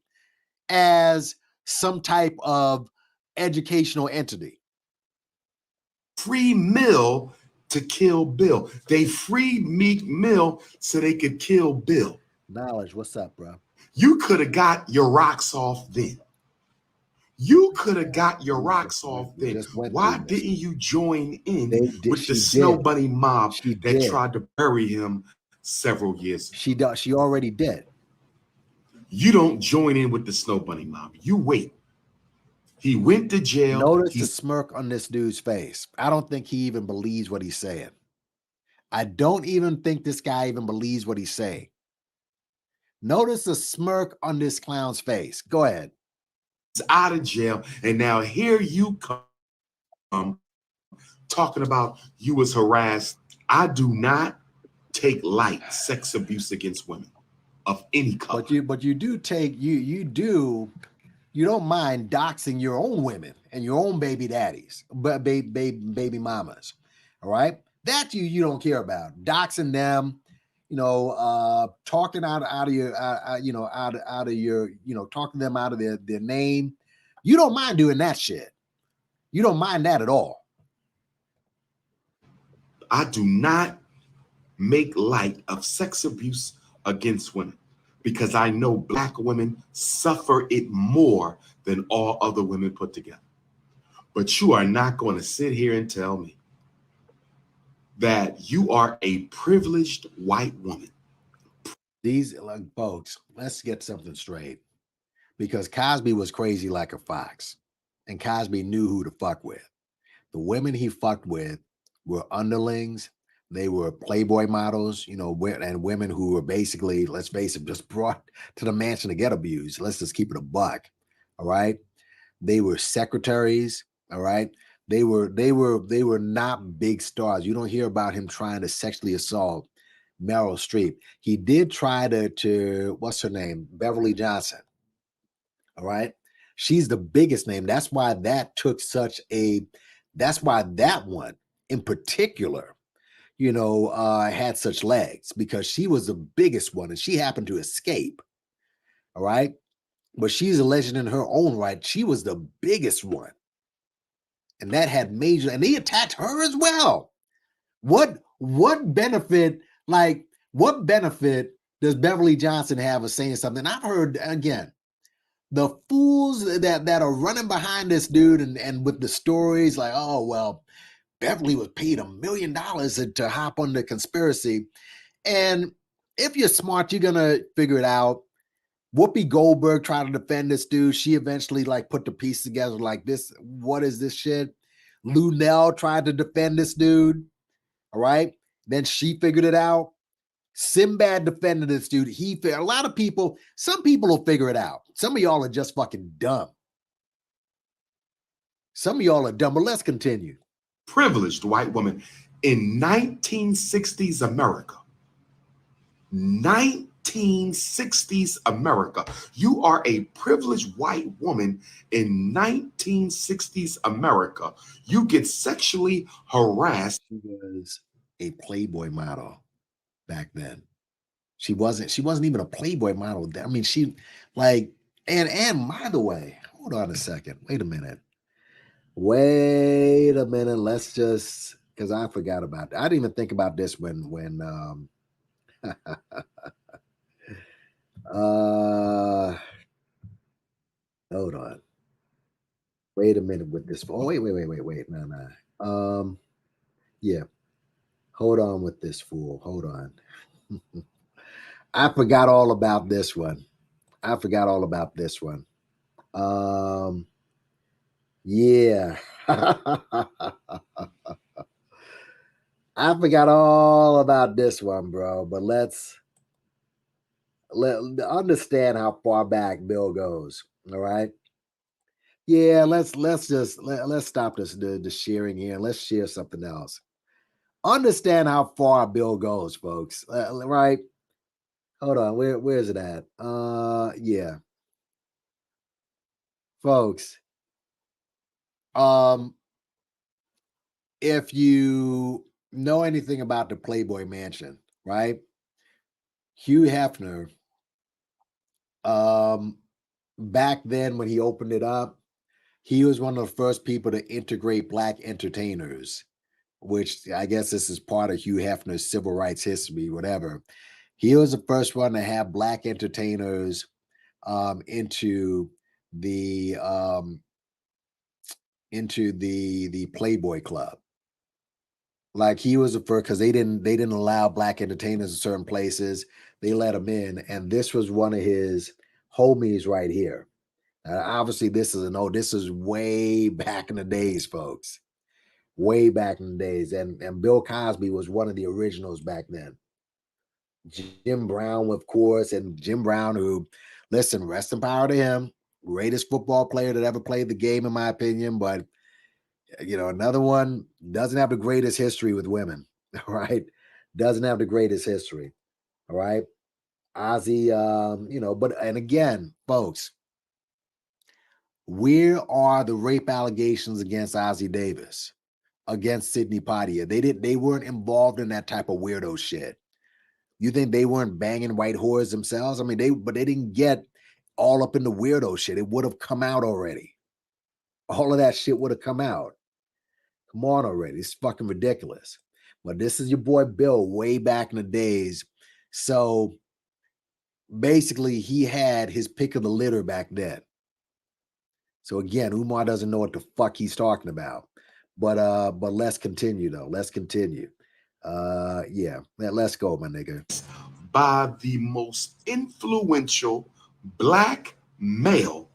as some type of educational entity. Free Mill to kill Bill. They freed Meek Mill so they could kill Bill. Knowledge, what's up, bro? You could have got your rocks off then. You could have got your rocks off then. Why didn't you join in with the Snow Bunny mob that tried to bury him several years ago? She already did. You don't join in with the Snow Bunny mob. You wait. He went to jail. Notice the smirk on this dude's face. I don't think he even believes what he's saying. I don't even think this guy even believes what he's saying. Notice the smirk on this clown's face. Go ahead. Out of jail, and now here you come talking about you was harassed. I do not take light sex abuse against women of any color. But you do take you don't mind doxing your own women and your own baby daddies, but baby mamas. All right, that you don't care about doxing them. Talking out of your, out of your, talking them out of their name. You don't mind doing that shit. You don't mind that at all. I do not make light of sex abuse against women because I know Black women suffer it more than all other women put together. But you are not going to sit here and tell me that you are a privileged white woman. These folks, let's get something straight. Because Cosby was crazy like a fox. And Cosby knew who to fuck with. The women he fucked with were underlings. They were Playboy models, and women who were basically, let's face it, just brought to the mansion to get abused. Let's just keep it a buck. All right. They were secretaries. All right. They were not big stars. You don't hear about him trying to sexually assault Meryl Streep. He did try to what's her name? Beverly Johnson. All right. She's the biggest name. That's why that one in particular, had such legs, because she was the biggest one and she happened to escape. All right. But she's a legend in her own right. She was the biggest one. And that had major, and he attacked her as well. What benefit does Beverly Johnson have of saying something? I've heard, again, the fools that are running behind this dude and with the stories like, oh, well, Beverly was paid $1 million to hop on the conspiracy. And if you're smart, you're going to figure it out. Whoopi Goldberg tried to defend this dude. She eventually put the piece together like this. What is this shit? Lunel tried to defend this dude. All right. Then she figured it out. Sinbad defended this dude. A lot of people, some people will figure it out. Some of y'all are just fucking dumb. Some of y'all are dumb, but let's continue. Privileged white woman in 1960s America. 1960s America. You are a privileged white woman in 1960s America. You get sexually harassed. She was a Playboy model back then. She wasn't even a Playboy model. I mean, and by the way, hold on a second. Wait a minute. Let's just, because I forgot about that. I didn't even think about this when hold on. Wait a minute with this. Oh, wait. No. Yeah. Hold on with this fool. Hold on. I forgot all about this one. Yeah. I forgot all about this one, bro. But let's understand how far back Bill goes. All right. Yeah, let's stop the sharing here. Let's share something else. understand how far Bill goes, folks. Right? Hold on. Where is it at? Yeah, folks. Um, if you know anything about the Playboy Mansion, right? Hugh Hefner, um, back then when he opened it up, he was one of the first people to integrate black entertainers, which I guess this is part of Hugh Hefner's civil rights history, whatever. He was the first one to have black entertainers into the the Playboy Club. Like he was the first because they didn't allow black entertainers in certain places. They let them in, and this was one of his homies right here. Obviously, this is way back in the days, folks. Way back in the days, and Bill Cosby was one of the originals back then. Jim Brown, of course, and Jim Brown, who, listen, rest in power to him, greatest football player that ever played the game, in my opinion. But another one doesn't have the greatest history with women, right? Doesn't have the greatest history, all right. Ozzy, but and again, folks, where are the rape allegations against Ozzy Davis, against Sidney Poitier? They weren't involved in that type of weirdo shit. You think they weren't banging white whores themselves? I mean, they didn't get all up in the weirdo shit. It would have come out already. All of that shit would have come out. Come on already. It's fucking ridiculous. But this is your boy Bill way back in the days. So basically, he had his pick of the litter back then. So again, Umar doesn't know what the fuck he's talking about. But let's continue though. Let's continue. Yeah, let's go, my nigga. By the most influential black male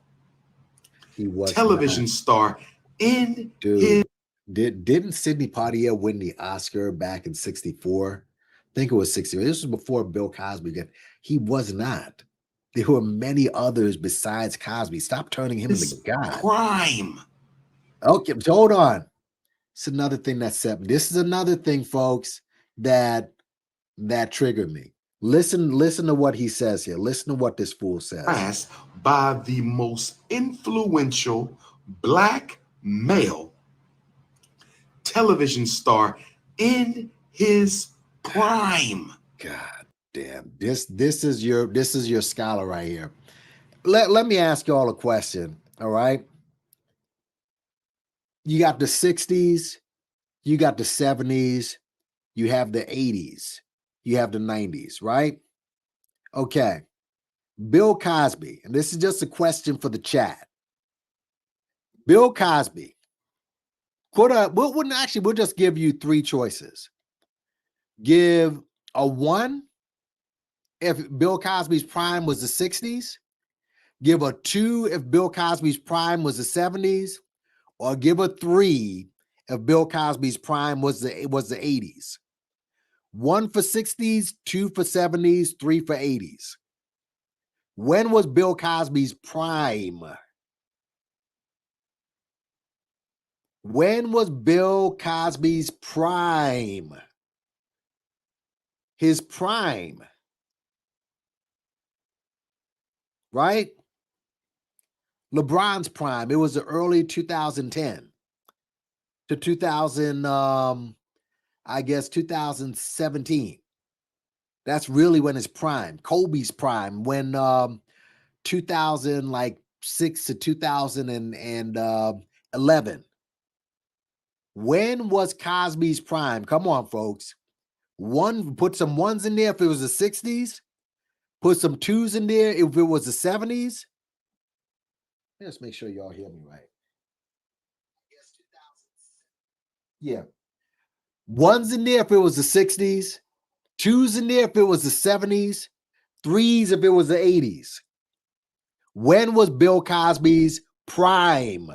television star in his. Didn't Sidney Poitier win the Oscar back in '64? I think it was '64. This was before Bill Cosby. He was not. There were many others besides Cosby. Stop turning him into God. Prime. Okay, hold on. It's another thing that set me. This is another thing, folks, that triggered me. Listen to what he says here. Listen to what this fool says. By the most influential black male television star in his prime. God damn. This is your scholar right here. Let me ask you all a question. All right. You got the 60s, you got the 70s, you have the 80s, you have the 90s, right? Okay. Bill Cosby, and this is just a question for the chat. Bill Cosby, we'll just give you three choices. Give a 1 if Bill Cosby's prime was the 60s, give a 2 if Bill Cosby's prime was the 70s, or give a 3 if Bill Cosby's prime was the 80s. 1 for 60s, 2 for 70s, 3 for 80s. When was Bill Cosby's prime? When was Bill Cosby's prime? His prime. Right? LeBron's prime. It was the early 2010 to 2017. That's really when his prime. Kobe's prime, when 2006 to 2011. When was Cosby's prime? Come on, folks. Put some 1s in there if it was the 60s. Put some 2s in there if it was the 70s. Let's make sure y'all hear me right. Yeah. 1s in there if it was the 60s. 2s in there if it was the 70s. 3s if it was the 80s. When was Bill Cosby's prime?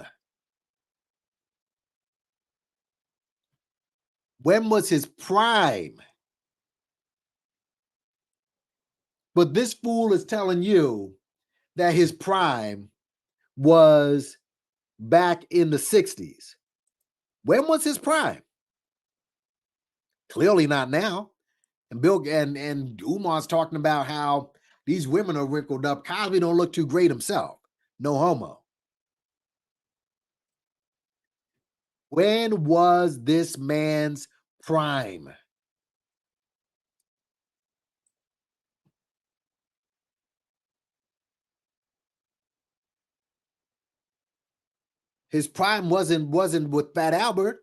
When was his prime? But this fool is telling you that his prime was back in the 60s. When was his prime? Clearly not now. And Bill and Umar's talking about how these women are wrinkled up. Cosby don't look too great himself. No homo. When was this man's prime? His prime wasn't with Fat Albert.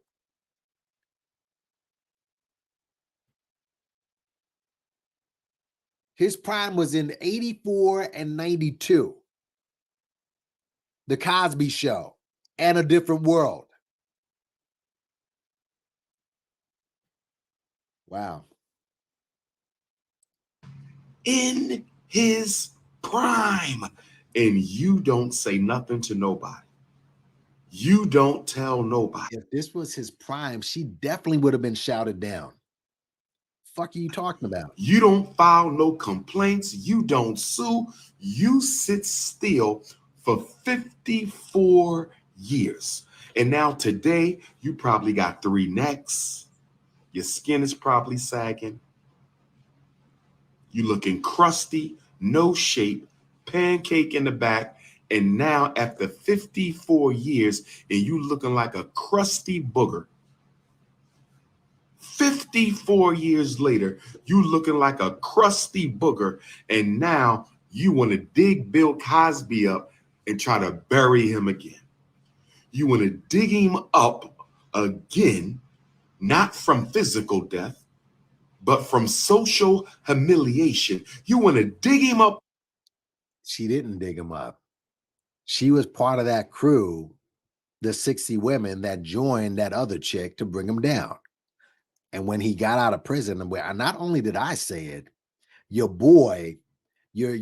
His prime was in 84 and 92. The Cosby Show and A Different World. Wow. In his prime. And you don't say nothing to nobody. You don't tell nobody. If this was his prime, she definitely would have been shouted down. Fuck are you talking about? You don't file no complaints. You don't sue. You sit still for 54 years. And now today, you probably got 3 necks. Your skin is probably sagging. You looking crusty, no shape, pancake in the back. And now after 54 years, and you looking like a crusty booger. 54 years later, you looking like a crusty booger. And now you want to dig Bill Cosby up and try to bury him again. You want to dig him up again, not from physical death, but from social humiliation. You want to dig him up. She didn't dig him up. She was part of that crew, the 60 women that joined that other chick to bring him down. And when he got out of prison, not only did I say it, your boy, your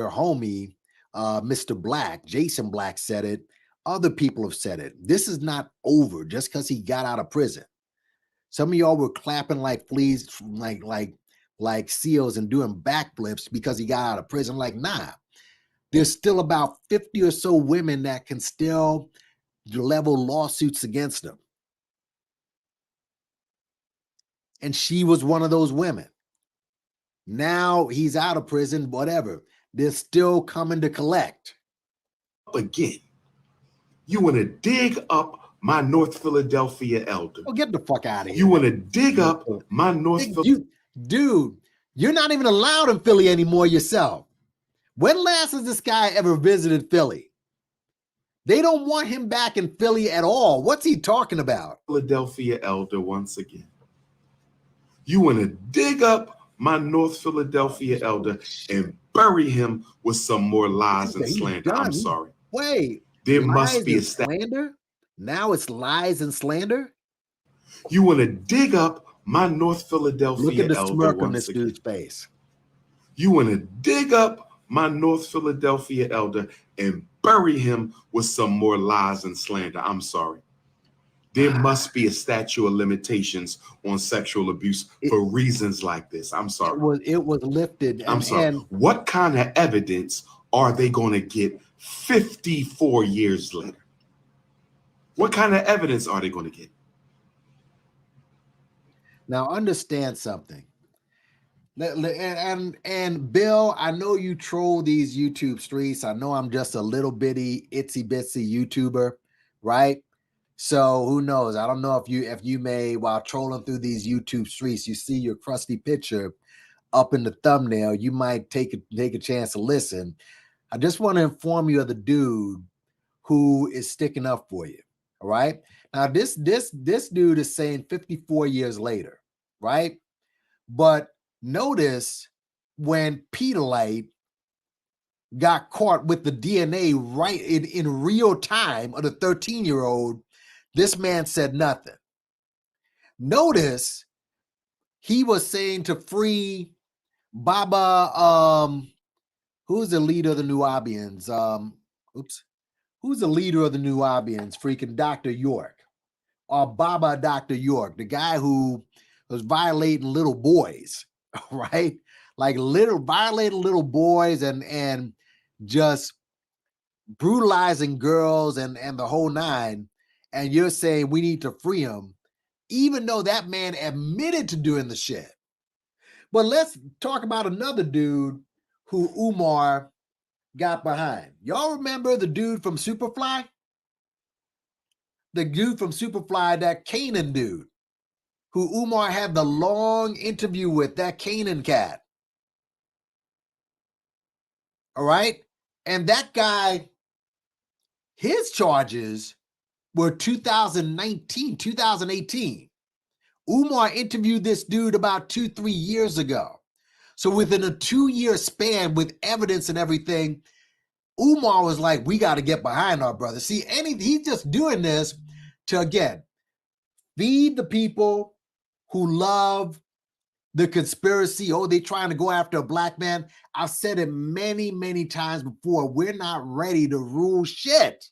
homie, Mr. Black, Jason Black said it. Other people have said it. This is not over just because he got out of prison. Some of y'all were clapping like fleas, like seals and doing backflips because he got out of prison. Like, nah. There's still about 50 or so women that can still level lawsuits against him. And she was one of those women. Now he's out of prison, whatever. They're still coming to collect. Again, you want to dig up my North Philadelphia elder. Oh, get the fuck out of here. You want to dig up my North Philadelphia. Dude, you're not even allowed in Philly anymore yourself. When last has this guy ever visited Philly? They don't want him back in Philly at all. What's he talking about? Philadelphia elder once again. You want to dig up my North Philadelphia elder and bury him with some more lies and slander. I'm sorry. Wait. There must be a slander? Now it's lies and slander? You want to dig up my North Philadelphia elder. Look at the smirk on this dude's face. You want to dig up my North Philadelphia elder and bury him with some more lies and slander. I'm sorry. There must be a statute of limitations on sexual abuse for reasons like this. I'm sorry. It was lifted. I'm sorry. What kind of evidence are they going to get 54 years later? What kind of evidence are they going to get? Now, understand something. And Bill, I know you troll these YouTube streets. I know I'm just a little bitty itsy bitsy YouTuber, right? So who knows? I don't know if you may, while trolling through these YouTube streets, you see your crusty picture up in the thumbnail, you might take a chance to listen. I just want to inform you of the dude who is sticking up for you. All right. Now this dude is saying 54 years later, right? But notice when Peter Light got caught with the DNA right in real time of the 13-year-old, this man said nothing. Notice he was saying to free Baba, who's the leader of the Nubians? Who's the leader of the Nubians? Freaking Dr. York, or Baba Dr. York, the guy who was violating little boys, right? Like violating little boys and just brutalizing girls and the whole nine. And you're saying we need to free him. even though that man admitted to doing the shit. But let's talk about another dude who Umar got behind. Y'all remember the dude from Superfly? The dude from Superfly, that Kanan dude, who Umar had the long interview with, that Kanan cat. All right? And that guy, his charges were 2019, 2018. Umar interviewed this dude about 2-3 years ago. So within a 2-year span with evidence and everything, Umar was like, we got to get behind our brother. See, he's just doing this to, again, feed the people who love the conspiracy. Oh, they trying to go after a black man. I've said it many, many times before. We're not ready to rule shit.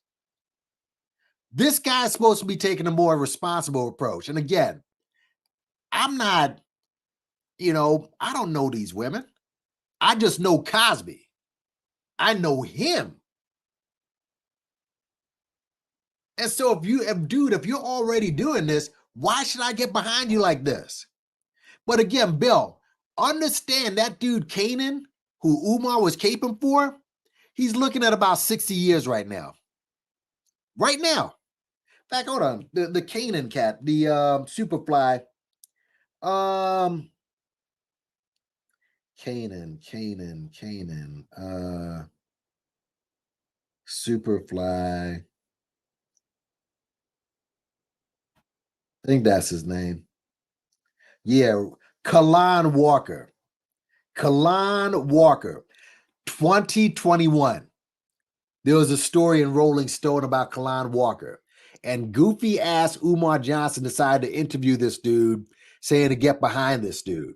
This guy's supposed to be taking a more responsible approach. And again, I'm not, I don't know these women. I just know Cosby. I know him. And so if you're already doing this, why should I get behind you like this? But again, Bill, understand that dude Kanan, who Umar was caping for, he's looking at about 60 years right now. Right now. In fact, hold on. The Kanan cat, the Superfly. Kanan. Superfly. I think that's his name. Yeah, Kalon Walker. 2021. There was a story in Rolling Stone about Kalon Walker. And goofy ass Umar Johnson decided to interview this dude, saying to get behind this dude.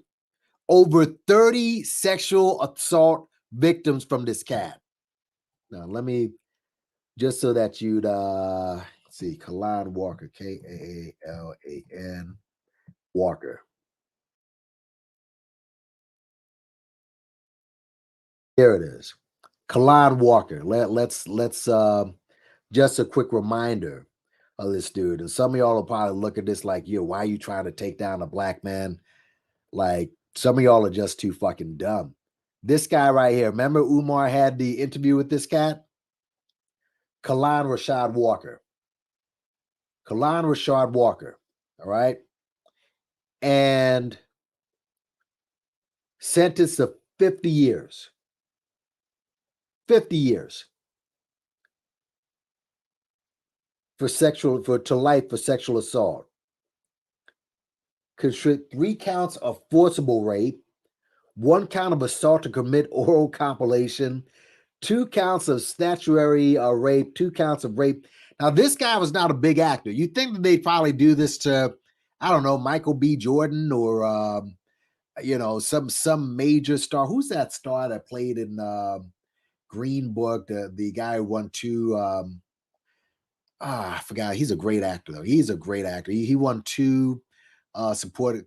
Over 30 sexual assault victims from this cat. Now, let me, just so that you'd see, Kalon Walker, Kaalan Walker. There it is. Kalon Walker. Let's just a quick reminder of this dude. And some of y'all will probably look at this like, yo, why are you trying to take down a black man? Like, some of y'all are just too fucking dumb. This guy right here, remember Umar had the interview with this cat? Kalon Rashad Walker. Kalon Rashad Walker. All right. And sentenced to 50 years. 50 years for life for sexual assault. 3 counts of forcible rape, 1 count of assault to commit oral copulation, 2 counts of statutory rape, 2 counts of rape. Now, this guy was not a big actor. You'd think that they'd probably do this to, I don't know, Michael B. Jordan or, some major star. Who's that star that played in Green Book, the guy who won 2 I forgot. He's a great actor though. He's a great actor. He won 2 supported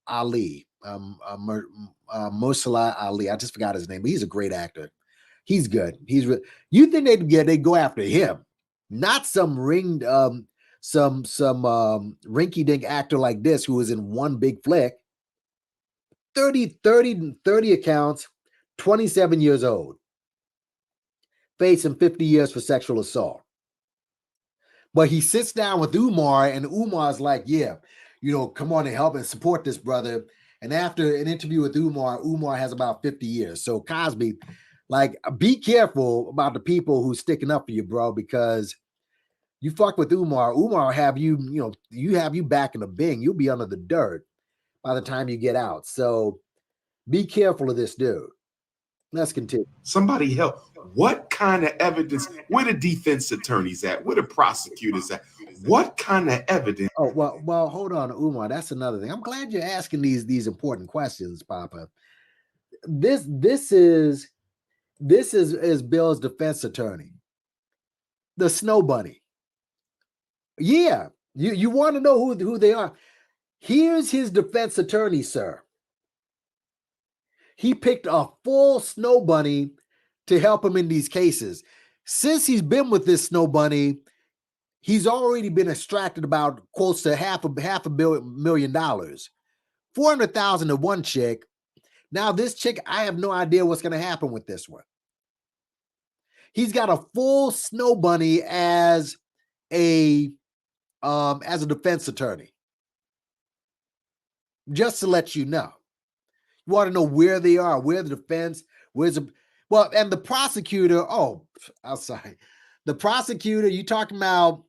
Ali, Mosala Ali. I just forgot his name, but he's a great actor. He's good. You think they'd go after him, not some rinky dink actor like this who was in one big flick. 30 accounts, 27 years old. Facing 50 years for sexual assault. But he sits down with Umar, and Umar's like, yeah, come on and help and support this brother. And after an interview with Umar has about 50 years. So Cosby, like, be careful about the people who's sticking up for you, bro, because you fuck with Umar will have you, have you back in the Bing. You'll be under the dirt by the time you get out. So be careful of this dude. Let's continue. Somebody help. What kind of evidence? Where the defense attorneys at? Where the prosecutors at? What kind of evidence? Oh, well, hold on, Umar. That's another thing. I'm glad you're asking these important questions, Papa. This is Bill's defense attorney, the Snow Bunny. Yeah, you want to know who they are. Here's his defense attorney, sir. He picked a full Snow Bunny to help him in these cases. Since he's been with this Snow Bunny, He's already been extracted about close to half a $500 million. 400,000 to one chick. Now this chick, I have no idea what's going to happen with this one. He's got a full Snow Bunny as a defense attorney. Just to let you know. You want to know where they are, where the defense, and the prosecutor, I'm sorry. The prosecutor, you talking about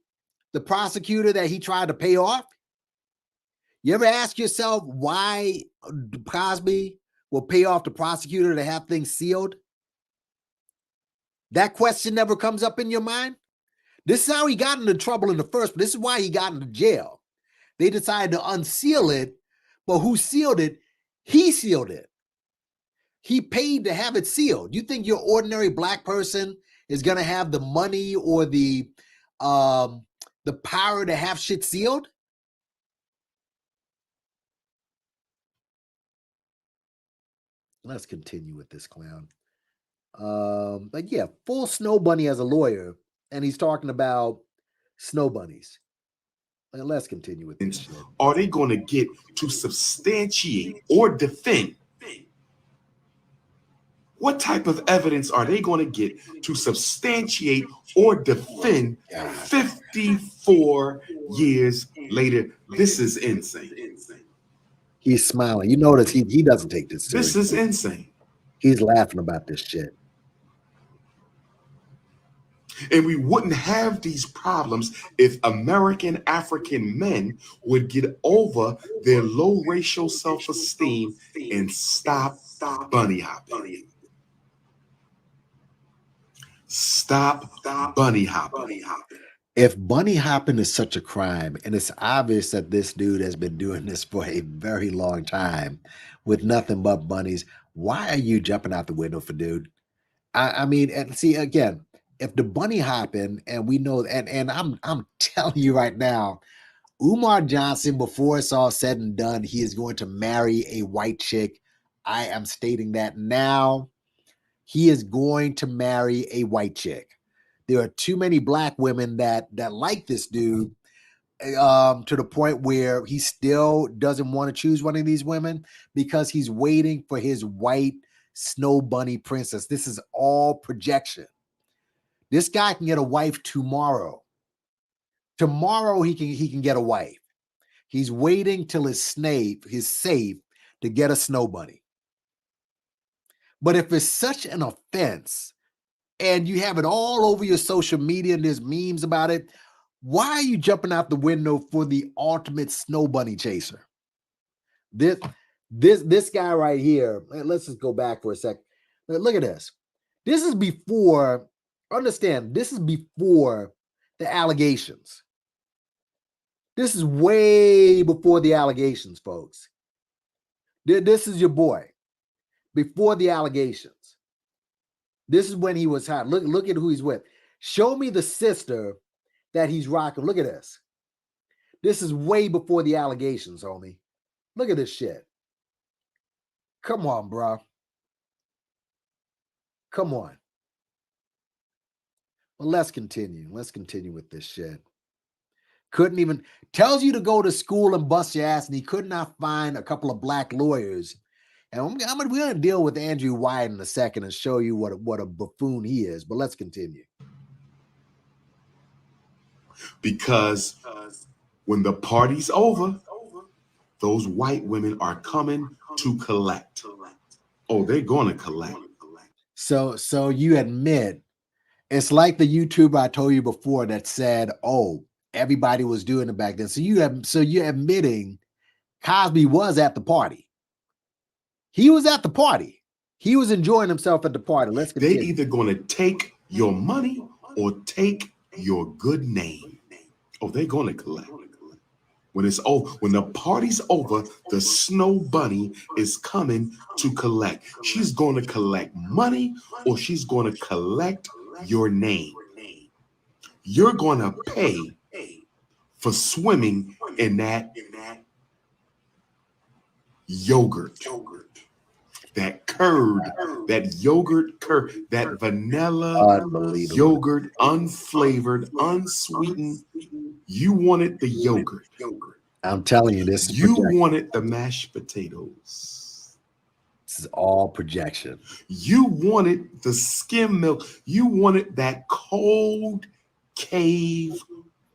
the prosecutor that he tried to pay off? You ever ask yourself why Cosby will pay off the prosecutor to have things sealed? That question never comes up in your mind? This is how he got into trouble in the first place. This is why he got into jail. They decided to unseal it, but who sealed it? He sealed it. He paid to have it sealed. You think your ordinary black person is going to have the money or the power to have shit sealed? Let's continue with this clown. But yeah, full Snow Bunny as a lawyer, and he's talking about snow bunnies. Let's continue with this shit. Are they going to get to substantiate or defend? What type of evidence are they going to get to substantiate or defend 54 years later? This is insane. He's smiling. You notice he doesn't take this seriously. This is insane. He's laughing about this shit. And we wouldn't have these problems if American African men would get over their low racial self-esteem and stop bunny hopping. Stop bunny hopping. If bunny hopping is such a crime, and it's obvious that this dude has been doing this for a very long time with nothing but bunnies, why are you jumping out the window for dude? I mean, and see, again, if the bunny hopping, and we know, and I'm telling you right now, Umar Johnson, before it's all said and done, he is going to marry a white chick. I am stating that now. He is going to marry a white chick. There are too many black women that like this dude to the point where he still doesn't want to choose one of these women because he's waiting for his white snow bunny princess. This is all projection. This guy can get a wife tomorrow. Tomorrow he can get a wife. He's waiting till he's safe to get a snow bunny. But if it's such an offense and you have it all over your social media and there's memes about it, why are you jumping out the window for the ultimate snow bunny chaser? This guy right here, let's just go back for a sec. Look at this. This is before, understand, this is before the allegations. This is way before the allegations, folks. This is your boy. Before the allegations. This is when he was hot. Look at who he's with. Show me the sister that he's rocking. Look at this. This is way before the allegations, homie. Look at this shit. Come on, bro. Come on. Well, let's continue. Let's continue with this shit. Couldn't even, tells you to go to school and bust your ass, and he could not find a couple of black lawyers. And we're going to deal with Andrew White in a second and show you what a buffoon he is. But let's continue. Because when the party's over, those white women are coming to collect. Oh, they're going to collect. So you admit, it's like the YouTuber I told you before that said, oh, everybody was doing it back then. So you're admitting Cosby was at the party. He was at the party. He was enjoying himself at the party. Let's continue. They're either going to take your money or take your good name. Oh, they're going to collect. When it's over, when the party's over, the snow bunny is coming to collect. She's going to collect money or she's going to collect your name. You're going to pay for swimming in that yogurt. that curd, that yogurt curd, that vanilla Unbelievable. yogurt, unflavored, unsweetened. You wanted the yogurt. I'm telling you, this is You projection. wanted the mashed potatoes. This is all projection. You wanted the skim milk. You wanted that cold cave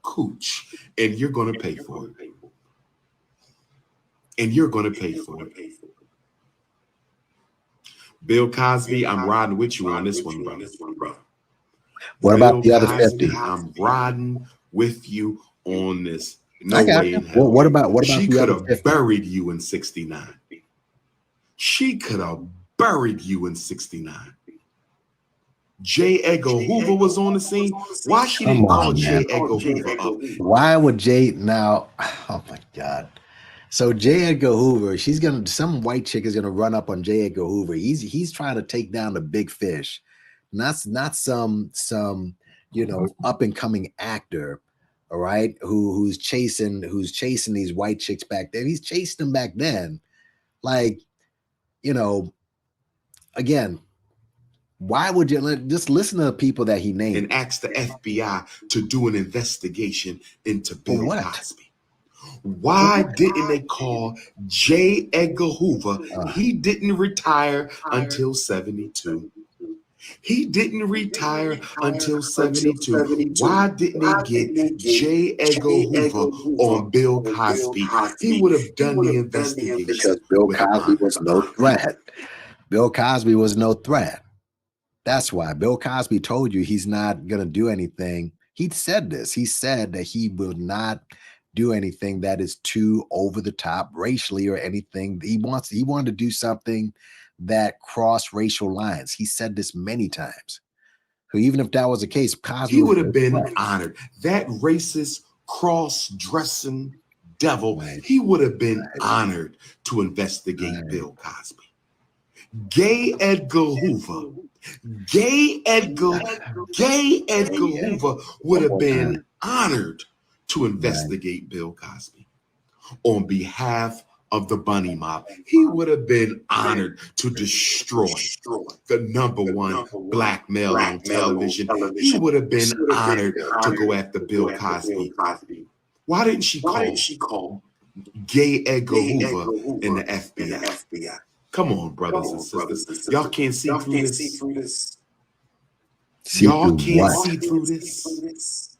cooch, and you're going to pay for it. And you're going to pay for it. Bill Cosby, I'm riding with you on this one, brother. What about the other Cosby, 50? I'm riding with you on this. No I got way you. in hell. What about She the could other have 50? buried you in 69. She could have buried you in 69. J. Edgar Hoover was on the scene. Why she didn't call J. Edgar Hoover up? Why would J now? Oh my God. So J. Edgar Hoover, some white chick is gonna run up on J. Edgar Hoover. He's trying to take down the big fish, not some up and coming actor, all right, who's chasing these white chicks back then. He's chasing them back then, like again. Why would you just listen to the people that he named and ask the FBI to do an investigation into Bill Cosby? Why didn't they call J. Edgar Hoover? He didn't retire until 72. He didn't retire until 72. Why didn't they get J. Edgar Hoover on Bill Cosby? He would have done the investigation. Because Bill Cosby was no threat. Bill Cosby was no threat. That's why Bill Cosby told you he's not going to do anything. He said this. He said that he will not do anything that is too over the top racially or anything. He wanted to do something that crossed racial lines. He said this many times. So even if that was the case, Cosby he would have been honored. That racist cross-dressing devil, he would have been honored to investigate Bill Cosby. Gay Edgar Hoover. Gay Edgar Hoover would have been honored to investigate Bill Cosby on behalf of the bunny mob. He would have been honored to destroy the #1 black male on television. He would have been honored to go after Bill Cosby. Why didn't she call Gay Edgar Hoover in the FBI? Come on, brothers and sisters. Y'all can't see through this. Y'all can't see through this.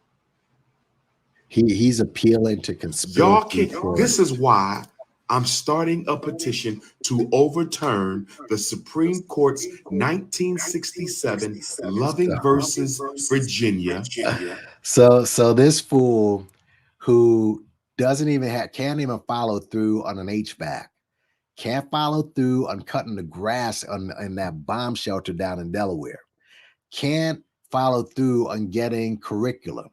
He's appealing to conspiracy. Y'all can't. This is why I'm starting a petition to overturn the Supreme Court's 1967 Loving versus Virginia. So this fool who can't even follow through on an HVAC. Can't follow through on cutting the grass in that bomb shelter down in Delaware. Can't follow through on getting curriculum.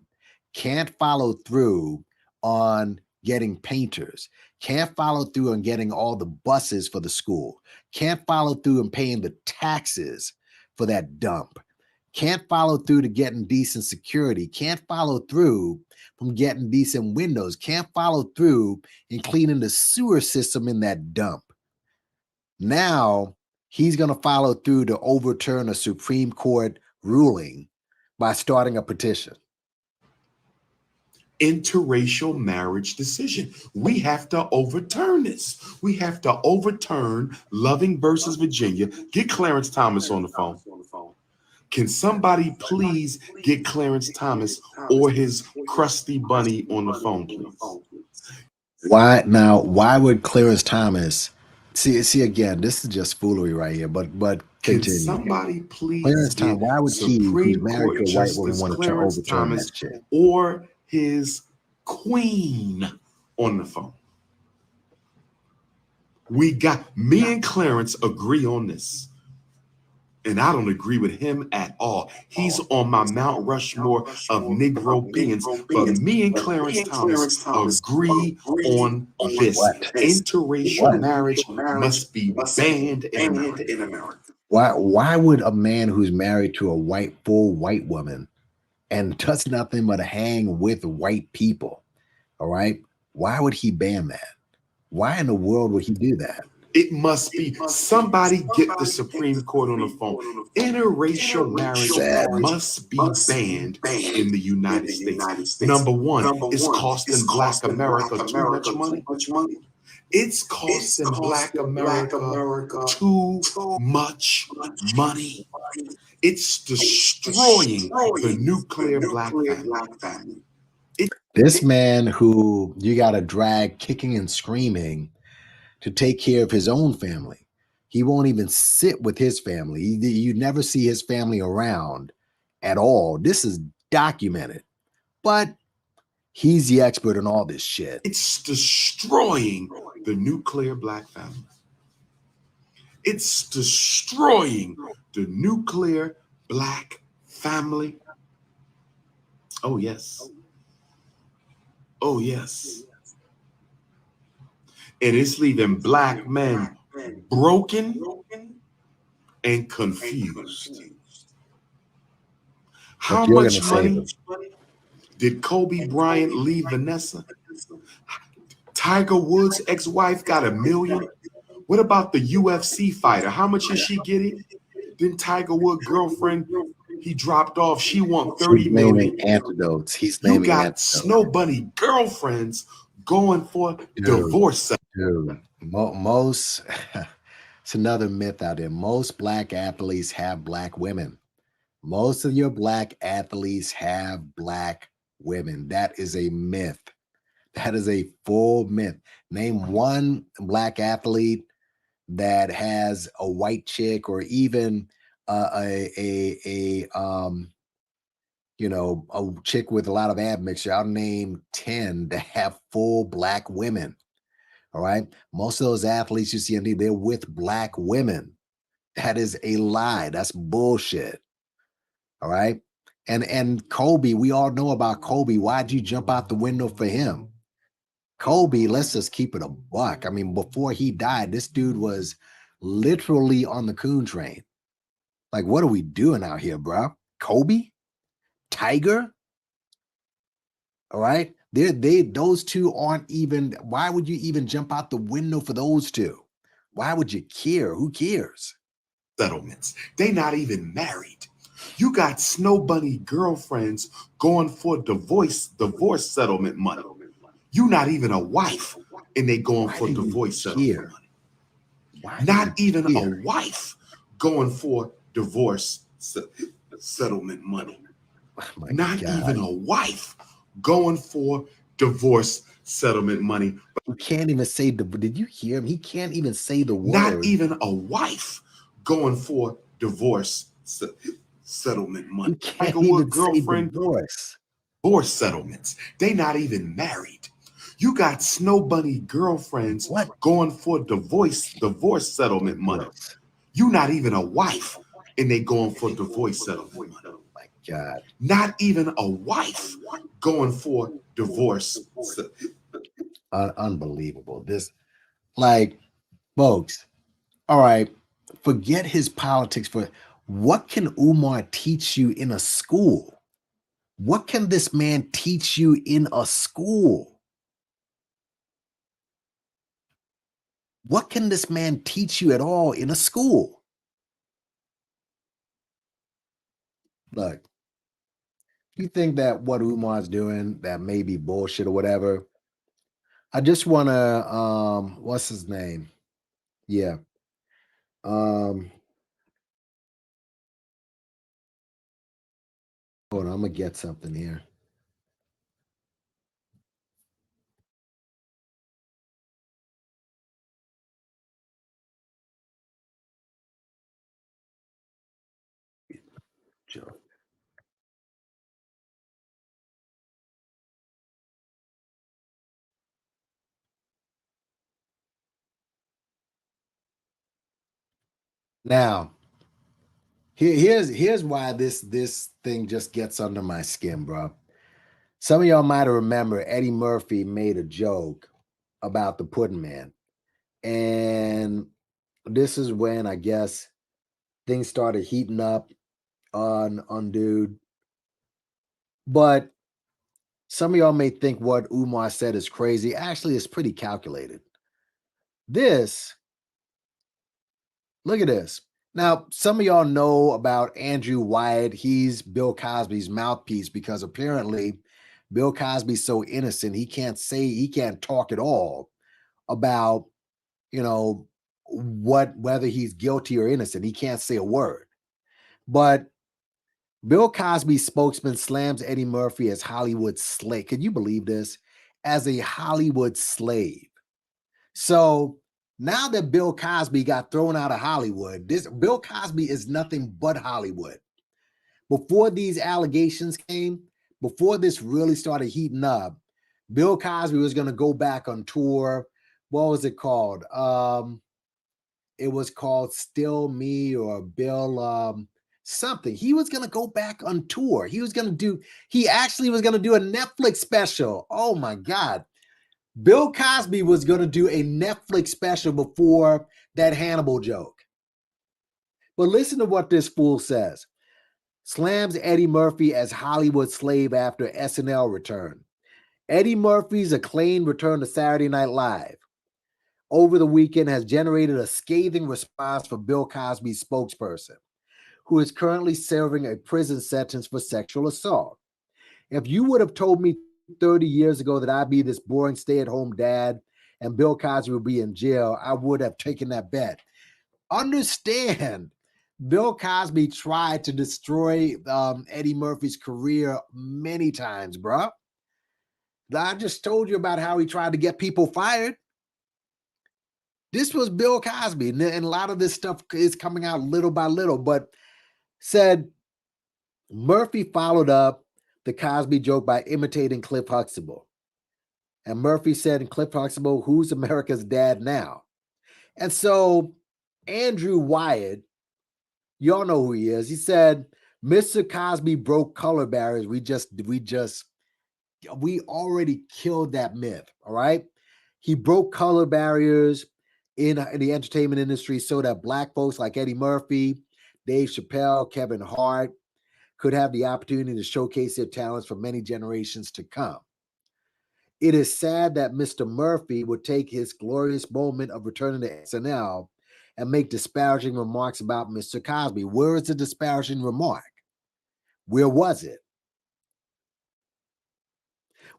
Can't follow through on getting painters. Can't follow through on getting all the buses for the school. Can't follow through and paying the taxes for that dump. Can't follow through to getting decent security. Can't follow through from getting decent windows. Can't follow through in cleaning the sewer system in that dump. Now he's going to follow through to overturn a Supreme Court ruling by starting a petition. Interracial marriage decision. We have to overturn this. We have to overturn Loving versus Virginia. Get Clarence Thomas on the phone. Can somebody please get Clarence Thomas or his crusty bunny on the phone, please? Why would Clarence Thomas see again? This is just foolery right here. But can continue. somebody please Clarence get Thomas? Why would Supreme he, Court who's married to a white woman, Justice want to Clarence overturn Thomas that shit? or his queen on the phone? We got me and Clarence agree on this. And I don't agree with him at all. He's on my Mount Rushmore of Negro beings. But me and Clarence Thomas agree on this. Interracial marriage must be banned in America. Why would a man who's married to a full white woman and does nothing but hang with white people, all right, why would he ban that? Why in the world would he do that? It must be somebody get the Supreme Court on the phone. Interracial marriage must be banned in the United States. Number one, it's costing Black America too much money. It's costing Black America too much money. It's destroying the nuclear Black family. This man who you got to drag kicking and screaming to take care of his own family. He won't even sit with his family. You never see his family around at all. This is documented. But he's the expert in all this shit. It's destroying the nuclear Black family. It's destroying the nuclear Black family. Oh, yes. Oh, yes. And it's leaving Black men broken and confused. How much money did Kobe Bryant leave Vanessa? Tiger Woods' ex-wife got $1 million. What about the UFC fighter? How much is she getting? Then Tiger Woods' girlfriend, he dropped off. She won $30 million. Antidotes. He's you got Snow Bunny girlfriends going for divorce. Dude, most it's another myth out there. Most Black athletes have Black women. Most of your Black athletes have Black women. That is a myth. That is a full myth. Name one Black athlete that has a white chick or even a chick with a lot of admixture. I'll name 10 that have full Black women. All right. Most of those athletes you see, they're with Black women. That is a lie. That's bullshit. All right. And Kobe, we all know about Kobe. Why'd you jump out the window for him? Kobe, let's just keep it a buck. I mean, before he died, this dude was literally on the coon train. Like, what are we doing out here, bro? Kobe? Tiger? All right. Those two aren't even, why would you even jump out the window for those two? Why would you care? Who cares? Settlements. They not even married. You got Snow Bunny girlfriends going for divorce settlement money. You not even a wife, and they going for divorce settlement money. Not even a wife going for divorce settlement money. Not even a wife going for divorce settlement money. You can't even say did you hear him? He can't even say the word. Not even a wife going for divorce settlement money. You can't even girlfriend divorce settlements. They not even married. You got Snow Bunny girlfriends going for divorce settlement money. You not even a wife, and they going for divorce settlement money. Oh my God. Not even a wife going for divorce. Unbelievable. This, like, folks, all right, forget his politics. What can Umar teach you in a school? What can this man teach you in a school? What can this man teach you at all in a school? Look, you think that what Umar's doing, that may be bullshit or whatever. I just want to, what's his name? Yeah. Hold on, I'm going to get something here. Sure. Now, here's why this thing just gets under my skin, bro. Some of y'all might remember Eddie Murphy made a joke about the Pudding Man. And this is when I guess things started heating up on dude. But some of y'all may think what Umar said is crazy. Actually, it's pretty calculated. This Look at this. Now, some of y'all know about Andrew Wyatt. He's Bill Cosby's mouthpiece because apparently Bill Cosby's so innocent, he can't talk at all about, whether he's guilty or innocent. He can't say a word. But Bill Cosby's spokesman slams Eddie Murphy as Hollywood slave. Can you believe this? As a Hollywood slave. So now that Bill Cosby got thrown out of Hollywood, Bill Cosby is nothing but Hollywood. Before these allegations came, before this really started heating up, Bill Cosby was going to go back on tour. What was it called? It was called Still Me or Bill something. He was going to go back on tour. He actually was going to do a Netflix special. Oh my God. Bill Cosby was going to do a Netflix special before that Hannibal joke. But listen to what this fool says. Slams Eddie Murphy as Hollywood slave after SNL return. Eddie Murphy's acclaimed return to Saturday Night Live over the weekend has generated a scathing response for Bill Cosby's spokesperson, who is currently serving a prison sentence for sexual assault. If you would have told me 30 years ago that I'd be this boring stay-at-home dad and Bill Cosby would be in jail, I would have taken that bet. Understand, Bill Cosby tried to destroy Eddie Murphy's career many times, bro. I just told you about how he tried to get people fired. This was Bill Cosby, and a lot of this stuff is coming out little by little, but said Murphy followed up the Cosby joke by imitating Cliff Huxtable. And Murphy said in Cliff Huxtable, "Who's America's dad now?" And so Andrew Wyatt, y'all know who he is. He said, Mr. Cosby broke color barriers. We already killed that myth. All right. He broke color barriers in the entertainment industry so that Black folks like Eddie Murphy, Dave Chappelle, Kevin Hart could have the opportunity to showcase their talents for many generations to come. It is sad that Mr. Murphy would take his glorious moment of returning to SNL and make disparaging remarks about Mr. Cosby. Where is the disparaging remark? Where was it?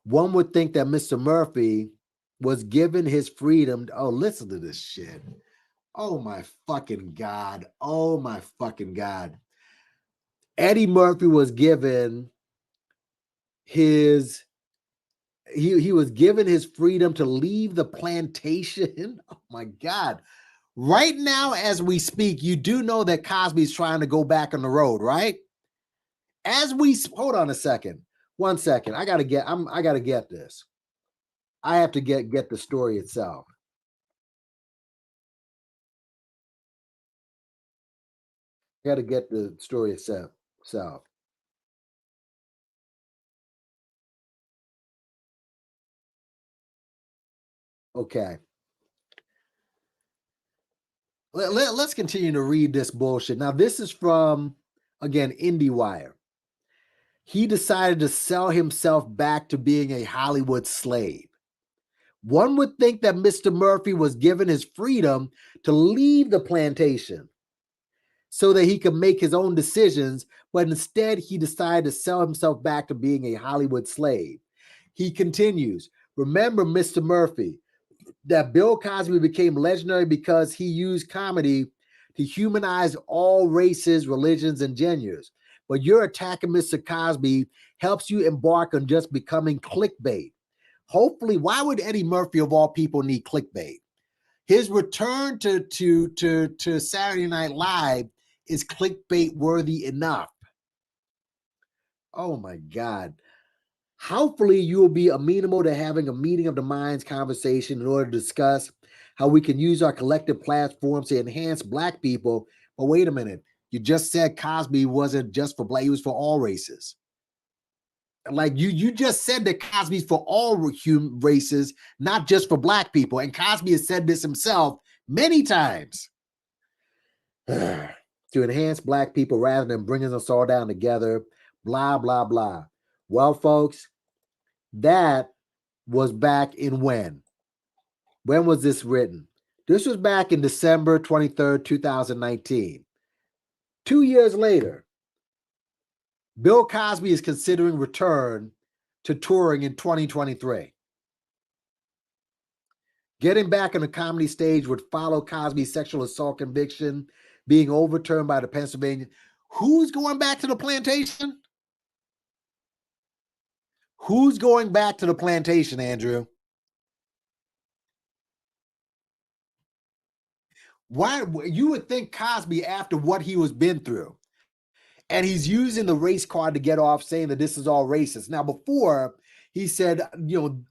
One would think that Mr. Murphy was given his freedom. Oh, listen to this shit. Oh my fucking God. Oh my fucking God. Eddie Murphy was given his he was given his freedom to leave the plantation. Oh my God. Right now, as we speak, you do know that Cosby's trying to go back on the road, right? Hold on a second. 1 second. I gotta get this. I have to get the story itself. I gotta get the story itself. Okay. Let's continue to read this bullshit. Now, this is from, again, IndieWire. He decided to sell himself back to being a Hollywood slave. One would think that Mr. Murphy was given his freedom to leave the plantation so that he could make his own decisions, but instead he decided to sell himself back to being a Hollywood slave. He continues, remember, Mr. Murphy, that Bill Cosby became legendary because he used comedy to humanize all races, religions, and genders. But your attack of Mr. Cosby helps you embark on just becoming clickbait. Hopefully, why would Eddie Murphy of all people need clickbait? His return to Saturday Night Live is clickbait worthy enough. Oh my God. Hopefully, you will be amenable to having a meeting of the minds conversation in order to discuss how we can use our collective platforms to enhance Black people. But wait a minute. You just said Cosby wasn't just for Black, he was for all races. Like you just said that Cosby's for all races, not just for Black people. And Cosby has said this himself many times. To enhance Black people rather than bringing us all down together, blah, blah, blah. Well, folks, that was back in when? When was this written? This was back in December 23rd, 2019. 2 years later, Bill Cosby is considering return to touring in 2023. Getting back on the comedy stage would follow Cosby's sexual assault conviction being overturned by the Pennsylvania. Who's going back to the plantation? Who's going back to the plantation, Andrew? Why you would think Cosby, after what he was been through, and he's using the race card to get off, saying that this is all racist. Now, before he said, the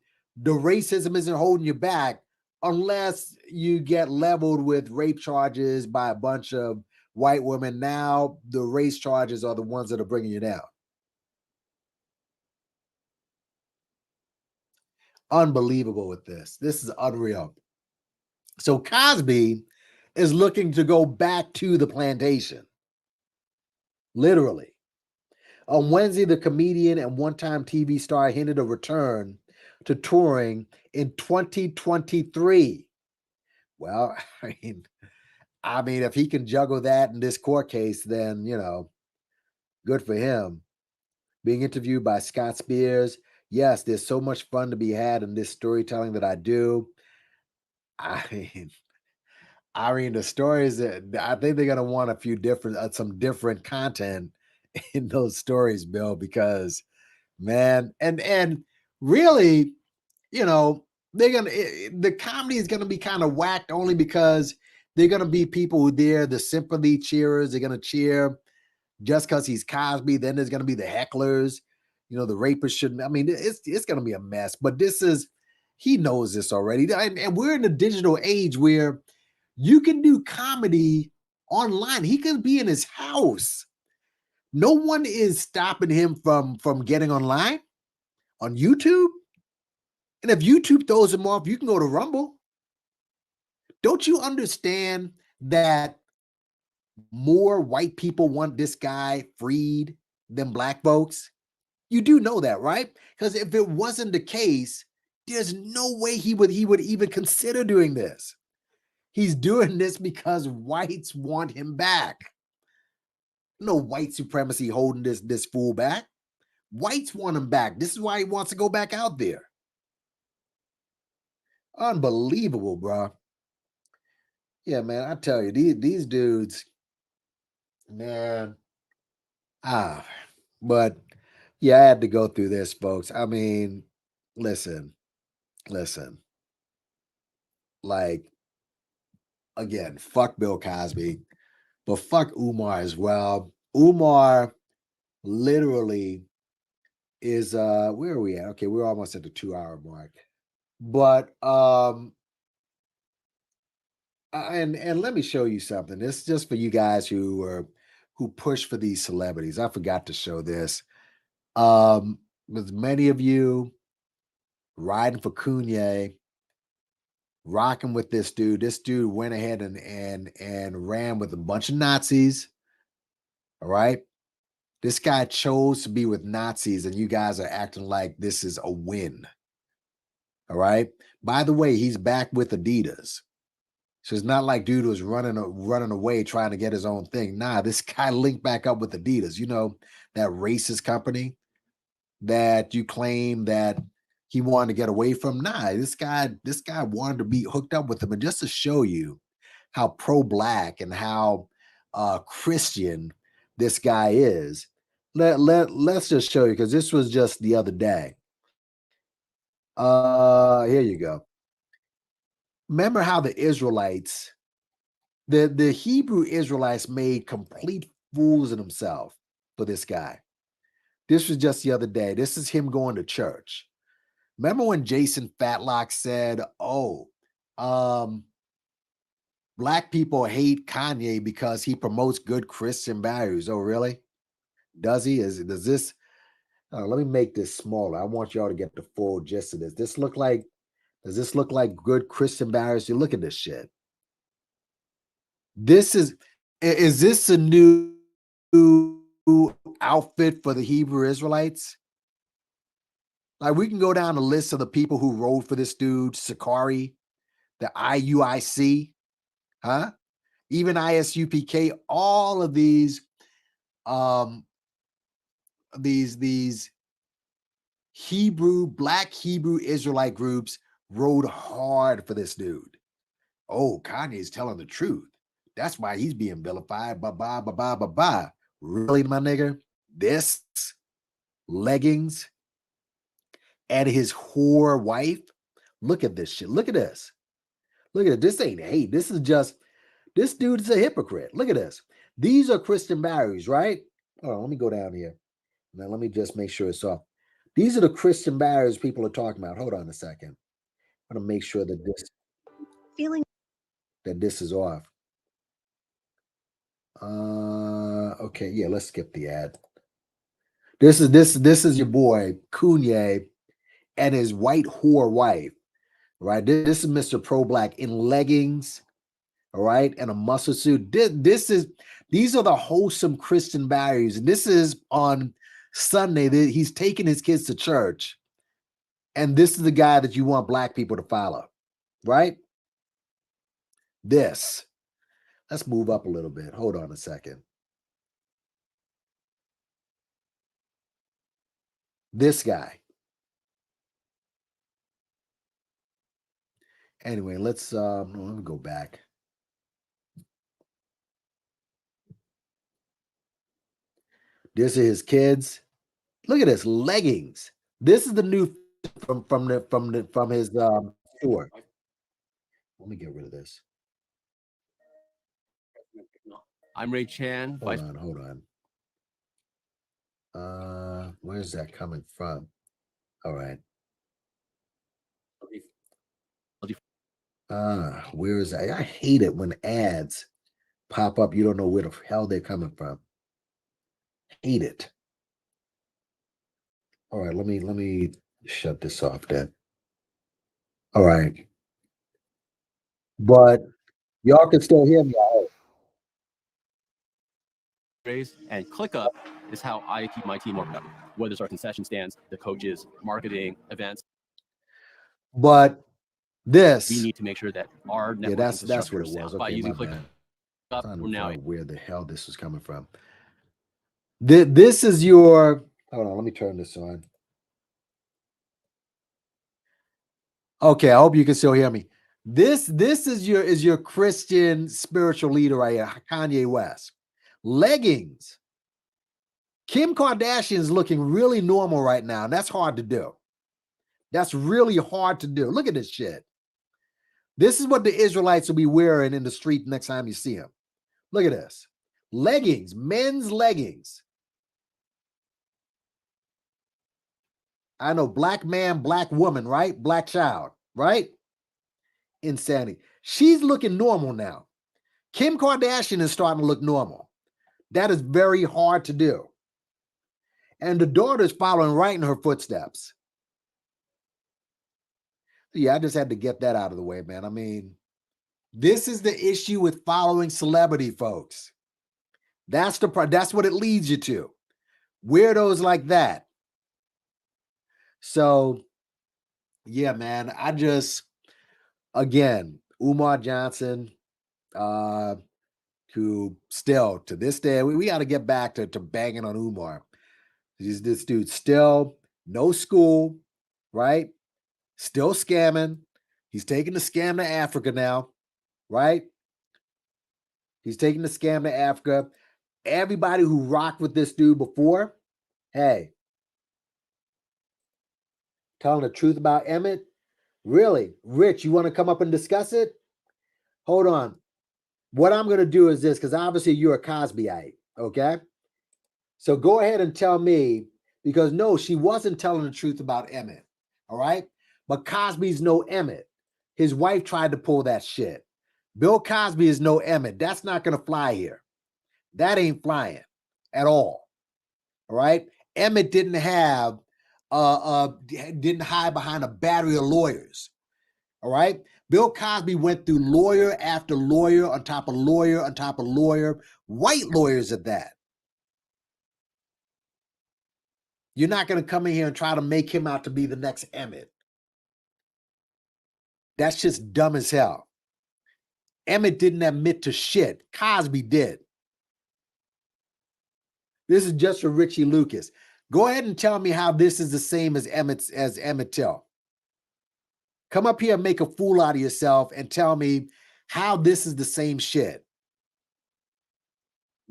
racism isn't holding you back unless you get leveled with rape charges by a bunch of white women. Now, the race charges are the ones that are bringing you down. Unbelievable with this. This is unreal. So Cosby is looking to go back to the plantation. Literally. On Wednesday, the comedian and one-time TV star hinted a return to touring in 2023. Well, I mean, if he can juggle that in this court case, then, good for him. Being interviewed by Scott Spears. Yes, there's so much fun to be had in this storytelling that I do. I mean, the stories that I think they're gonna want some different content in those stories, Bill, because man, and really, the comedy is gonna be kind of whacked only because they're gonna be people who the sympathy cheerers. They're gonna cheer just because he's Cosby. Then there's gonna be the hecklers. The rapists shouldn't. I mean, it's gonna be a mess. But he knows this already, and we're in a digital age where you can do comedy online. He could be in his house. No one is stopping him from getting online on YouTube. And if YouTube throws him off, you can go to Rumble. Don't you understand that more white people want this guy freed than black folks? You do know that, right? Because if it wasn't the case, there's no way he would even consider doing this. He's doing this because whites want him back. No white supremacy holding this fool back. Whites want him back. This is why he wants to go back out there. Unbelievable, bro. Yeah, man, I tell you, these dudes, man. But yeah, I had to go through this, folks. I mean, listen. Like, again, fuck Bill Cosby, but fuck Umar as well. Umar literally is where are we at? Okay, we're almost at the 2-hour mark. But and let me show you something. This is just for you guys who push for these celebrities. I forgot to show this. With many of you riding for Kanye, rocking with this dude. This dude went ahead and ran with a bunch of Nazis. All right. This guy chose to be with Nazis, and you guys are acting like this is a win. All right. By the way, he's back with Adidas. So it's not like dude was running away trying to get his own thing. Nah, this guy linked back up with Adidas. That racist company that you claim that he wanted to get away from. Nah, this guy wanted to be hooked up with him. And just to show you how pro-black and how Christian this guy is, let's just show you, because this was just the other day. Here you go. Remember how the Israelites, the Hebrew Israelites, made complete fools of themselves for this guy. This was just the other day. This is him going to church. Remember when Jason Fatlock said, black people hate Kanye because he promotes good Christian values. Oh, really? Does he? Does this? Let me make this smaller. I want y'all to get the full gist of this. Does this look like good Christian values? You look at this shit. Is this a new outfit for the Hebrew Israelites? Like, we can go down the list of the people who rode for this dude. Sakari, the IUIC, huh? Even ISUPK, all of these Black Hebrew Israelite groups rode hard for this dude. Oh, Kanye's telling the truth. That's why he's being vilified. Ba. Really, my nigga? This leggings and his whore wife. Look at this shit. Look at this. Look at it. This ain't hate. This is just, this dude's a hypocrite. Look at this. These are Christian values, right? Hold on, let me go down here. Now, let me just make sure it's off. These are the Christian barriers people are talking about. Hold on a second. I'm going to make sure that this is off. Okay, yeah, let's skip the ad. This is your boy Kanye and his white whore wife, right? This is Mr. Pro Black in leggings, all right, and a muscle suit. These are the wholesome Christian values, and this is on Sunday. He's taking his kids to church, and this is the guy that you want black people to follow, right? Let's move up a little bit. Hold on a second. This guy. Anyway, let me go back. This is his kids. Look at this, leggings. This is the new from his store. Let me get rid of this. I'm Ray Chan. Hold on. Where's that coming from? All right. Where is that? I hate it when ads pop up. You don't know where the hell they're coming from. Hate it. All right, let me shut this off then. All right. But y'all can still hear me. And ClickUp is how I keep my team worked up. Whether it's our concession stands, the coaches, marketing, events. But this, we need to make sure that our network that's what it was. Okay, by using ClickUp. Now, where the hell this was coming from. This is your. Hold on, let me turn this on. Okay, I hope you can still hear me. This is your Christian spiritual leader right here, Kanye West. Leggings. Kim Kardashian is looking really normal right now, and that's hard to do. That's really hard to do. Look at this shit. This is what the Israelites will be wearing in the street next time you see them. Look at this. Leggings, men's leggings. I know, black man, black woman, right? Black child, right? Insanity. She's looking normal now. Kim Kardashian is starting to look normal. That is very hard to do. And the daughter's following right in her footsteps. Yeah, I just had to get that out of the way, man. I mean, this is the issue with following celebrity, folks. That's what it leads you to. Weirdos like that. So, yeah, man, again, Umar Johnson, who still, to this day, we got to get back to banging on Umar. This dude still, no school, right? Still scamming. He's taking the scam to Africa now, right? He's taking the scam to Africa. Everybody who rocked with this dude before, hey, telling the truth about Emmett? Really? Rich, you want to come up and discuss it? Hold on. What I'm going to do is this, because obviously you're a Cosbyite, okay? So go ahead and tell me, because no, she wasn't telling the truth about Emmett, all right? But Cosby's no Emmett. His wife tried to pull that shit. Bill Cosby is no Emmett. That's not going to fly here. That ain't flying at all right? Emmett didn't hide behind a battery of lawyers, all right? Bill Cosby went through lawyer after lawyer on top of lawyer on top of lawyer, white lawyers at that. You're not going to come in here and try to make him out to be the next Emmett. That's just dumb as hell. Emmett didn't admit to shit. Cosby did. This is just for Richie Lucas. Go ahead and tell me how this is the same as Emmett Till. Come up here and make a fool out of yourself and tell me how this is the same shit.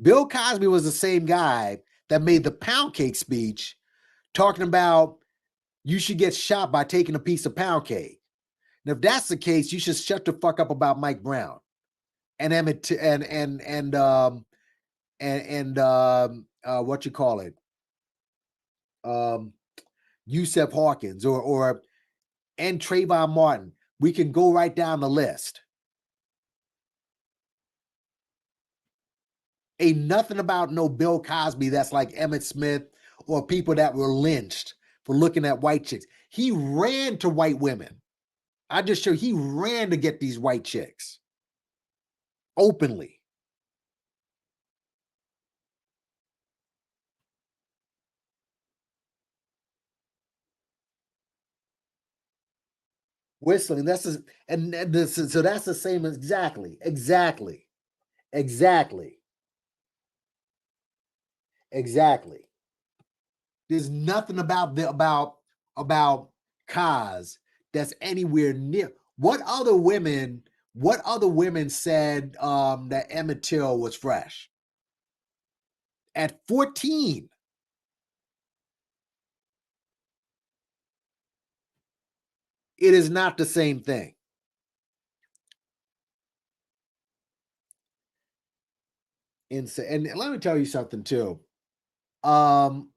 Bill Cosby was the same guy that made the pound cake speech talking about you should get shot by taking a piece of pound cake. And if that's the case, you should shut the fuck up about Mike Brown and Emmett and what you call it, Yusef Hawkins and Trayvon Martin. We can go right down the list. Ain't nothing about no Bill Cosby that's like Emmett Smith or people that were lynched for looking at white chicks. He ran to white women. I just show he ran to get these white chicks openly. Whistling. So that's the same. Exactly. There's nothing about Kaz that's anywhere near. What other women said that Emmett Till was fresh? At 14. It is not the same thing. And let me tell you something too. The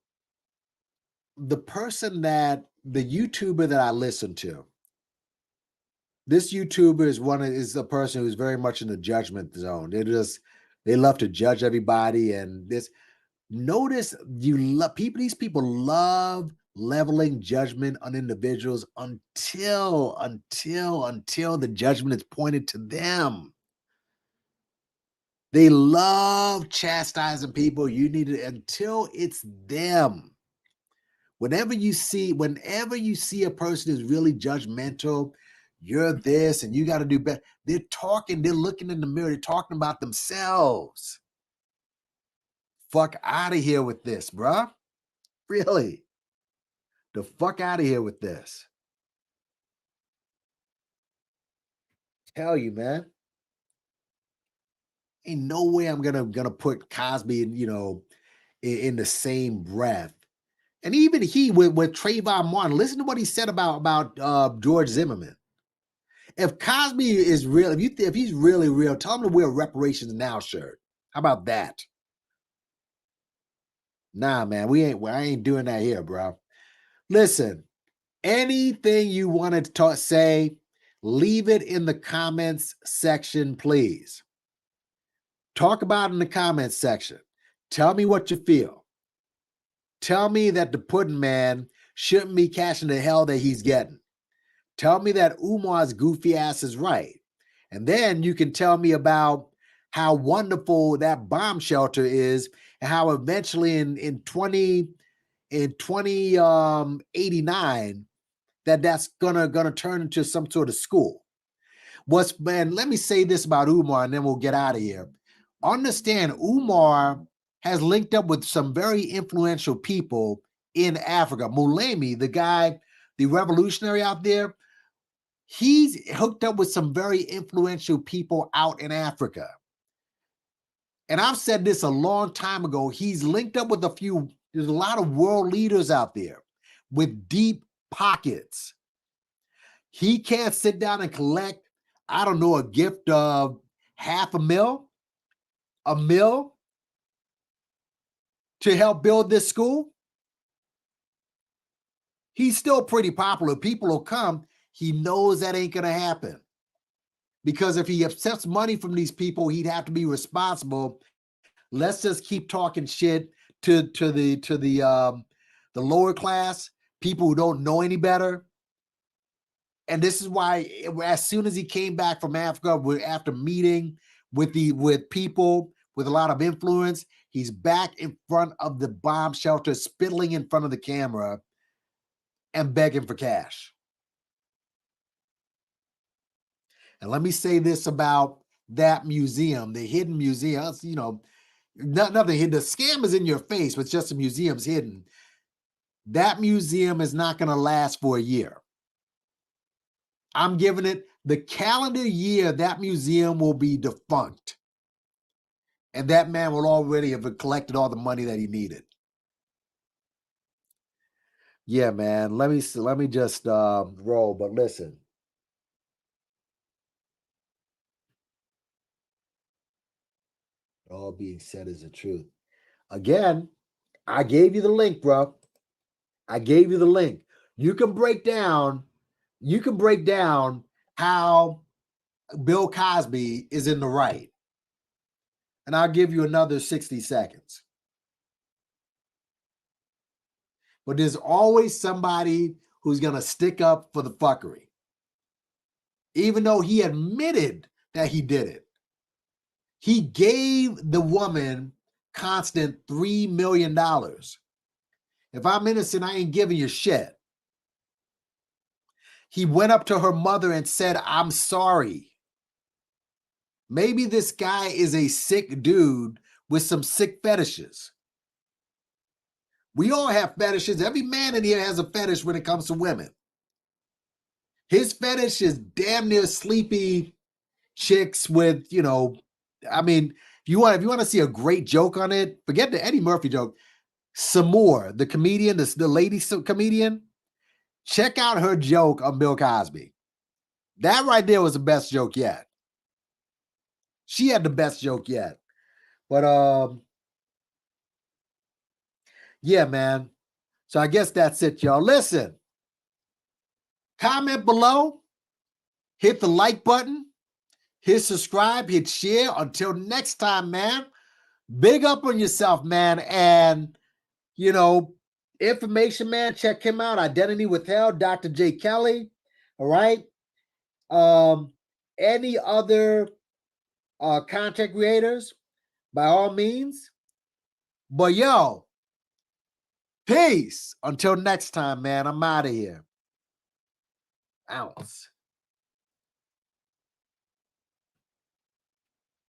YouTuber that I listen to, this YouTuber is a person who's very much in the judgment zone. They love to judge everybody, and notice these people love leveling judgment on individuals until the judgment is pointed to them. They love chastising people. Until it's them. Whenever you see a person who's really judgmental, you're this and you got to do better. They're looking in the mirror, they're talking about themselves. Fuck out of here with this, bruh. Really. The fuck out of here with this. Tell you, man. Ain't no way I'm gonna put Cosby in the same breath. And even he with Trayvon Martin, listen to what he said about George Zimmerman. If Cosby is real, if he's really real, tell him to wear a Reparations Now shirt. How about that? Nah, man, I ain't doing that here, bro. Listen, anything you want to say, leave it in the comments section, please. Talk about it in the comments section. Tell me what you feel. Tell me that the pudding man shouldn't be catching the hell that he's getting. Tell me that Umar's goofy ass is right. And then you can tell me about how wonderful that bomb shelter is and how eventually in 2089 that's gonna turn into some sort of school. Let me say this about Umar and then we'll get out of here. Understand, Umar has linked up with some very influential people in Africa. Mulemi, the guy, the revolutionary out there, he's hooked up with some very influential people out in Africa. And I've said this a long time ago. He's linked up with there's a lot of world leaders out there with deep pockets. He can't sit down and collect, I don't know, a gift of $500,000, $1 million to help build this school. He's still pretty popular. People will come. He knows that ain't going to happen. Because if he accepts money from these people, he'd have to be responsible. Let's just keep talking shit to the lower class, people who don't know any better. And this is why, as soon as he came back from Africa, after meeting with people with a lot of influence, he's back in front of the bomb shelter, spitting in front of the camera and begging for cash. And let me say this about that museum, the hidden museums, you know, nothing hidden. The scam is in your face, but just the museum's hidden. That museum is not going to last for a year. I'm giving it the calendar year that museum will be defunct. And that man will already have collected all the money that he needed. Yeah, man. Let me just roll. But listen. All being said is the truth. Again, I gave you the link, bro. I gave you the link. You can break down how Bill Cosby is in the right. And I'll give you another 60 seconds. But there's always somebody who's going to stick up for the fuckery. Even though he admitted that he did it. He gave the woman Constant $3 million. If I'm innocent, I ain't giving you shit. He went up to her mother and said, I'm sorry. Maybe this guy is a sick dude with some sick fetishes. We all have fetishes. Every man in here has a fetish when it comes to women. His fetish is damn near sleepy chicks with, you know, I mean, if you want to see a great joke on it, forget the Eddie Murphy joke. Some more, the comedian, the lady comedian, check out her joke on Bill Cosby. That right there was the best joke yet. She had the best joke yet. But yeah, man. So I guess that's it, y'all. Listen, comment below, hit the like button, hit subscribe, hit share. Until next time, man. Big up on yourself, man. And you know, information, man, check him out. Identity Withheld, Dr. J. Kelly. All right. Any other content creators, by all means. But yo, peace. Until next time, man. I'm out of here. Ounce.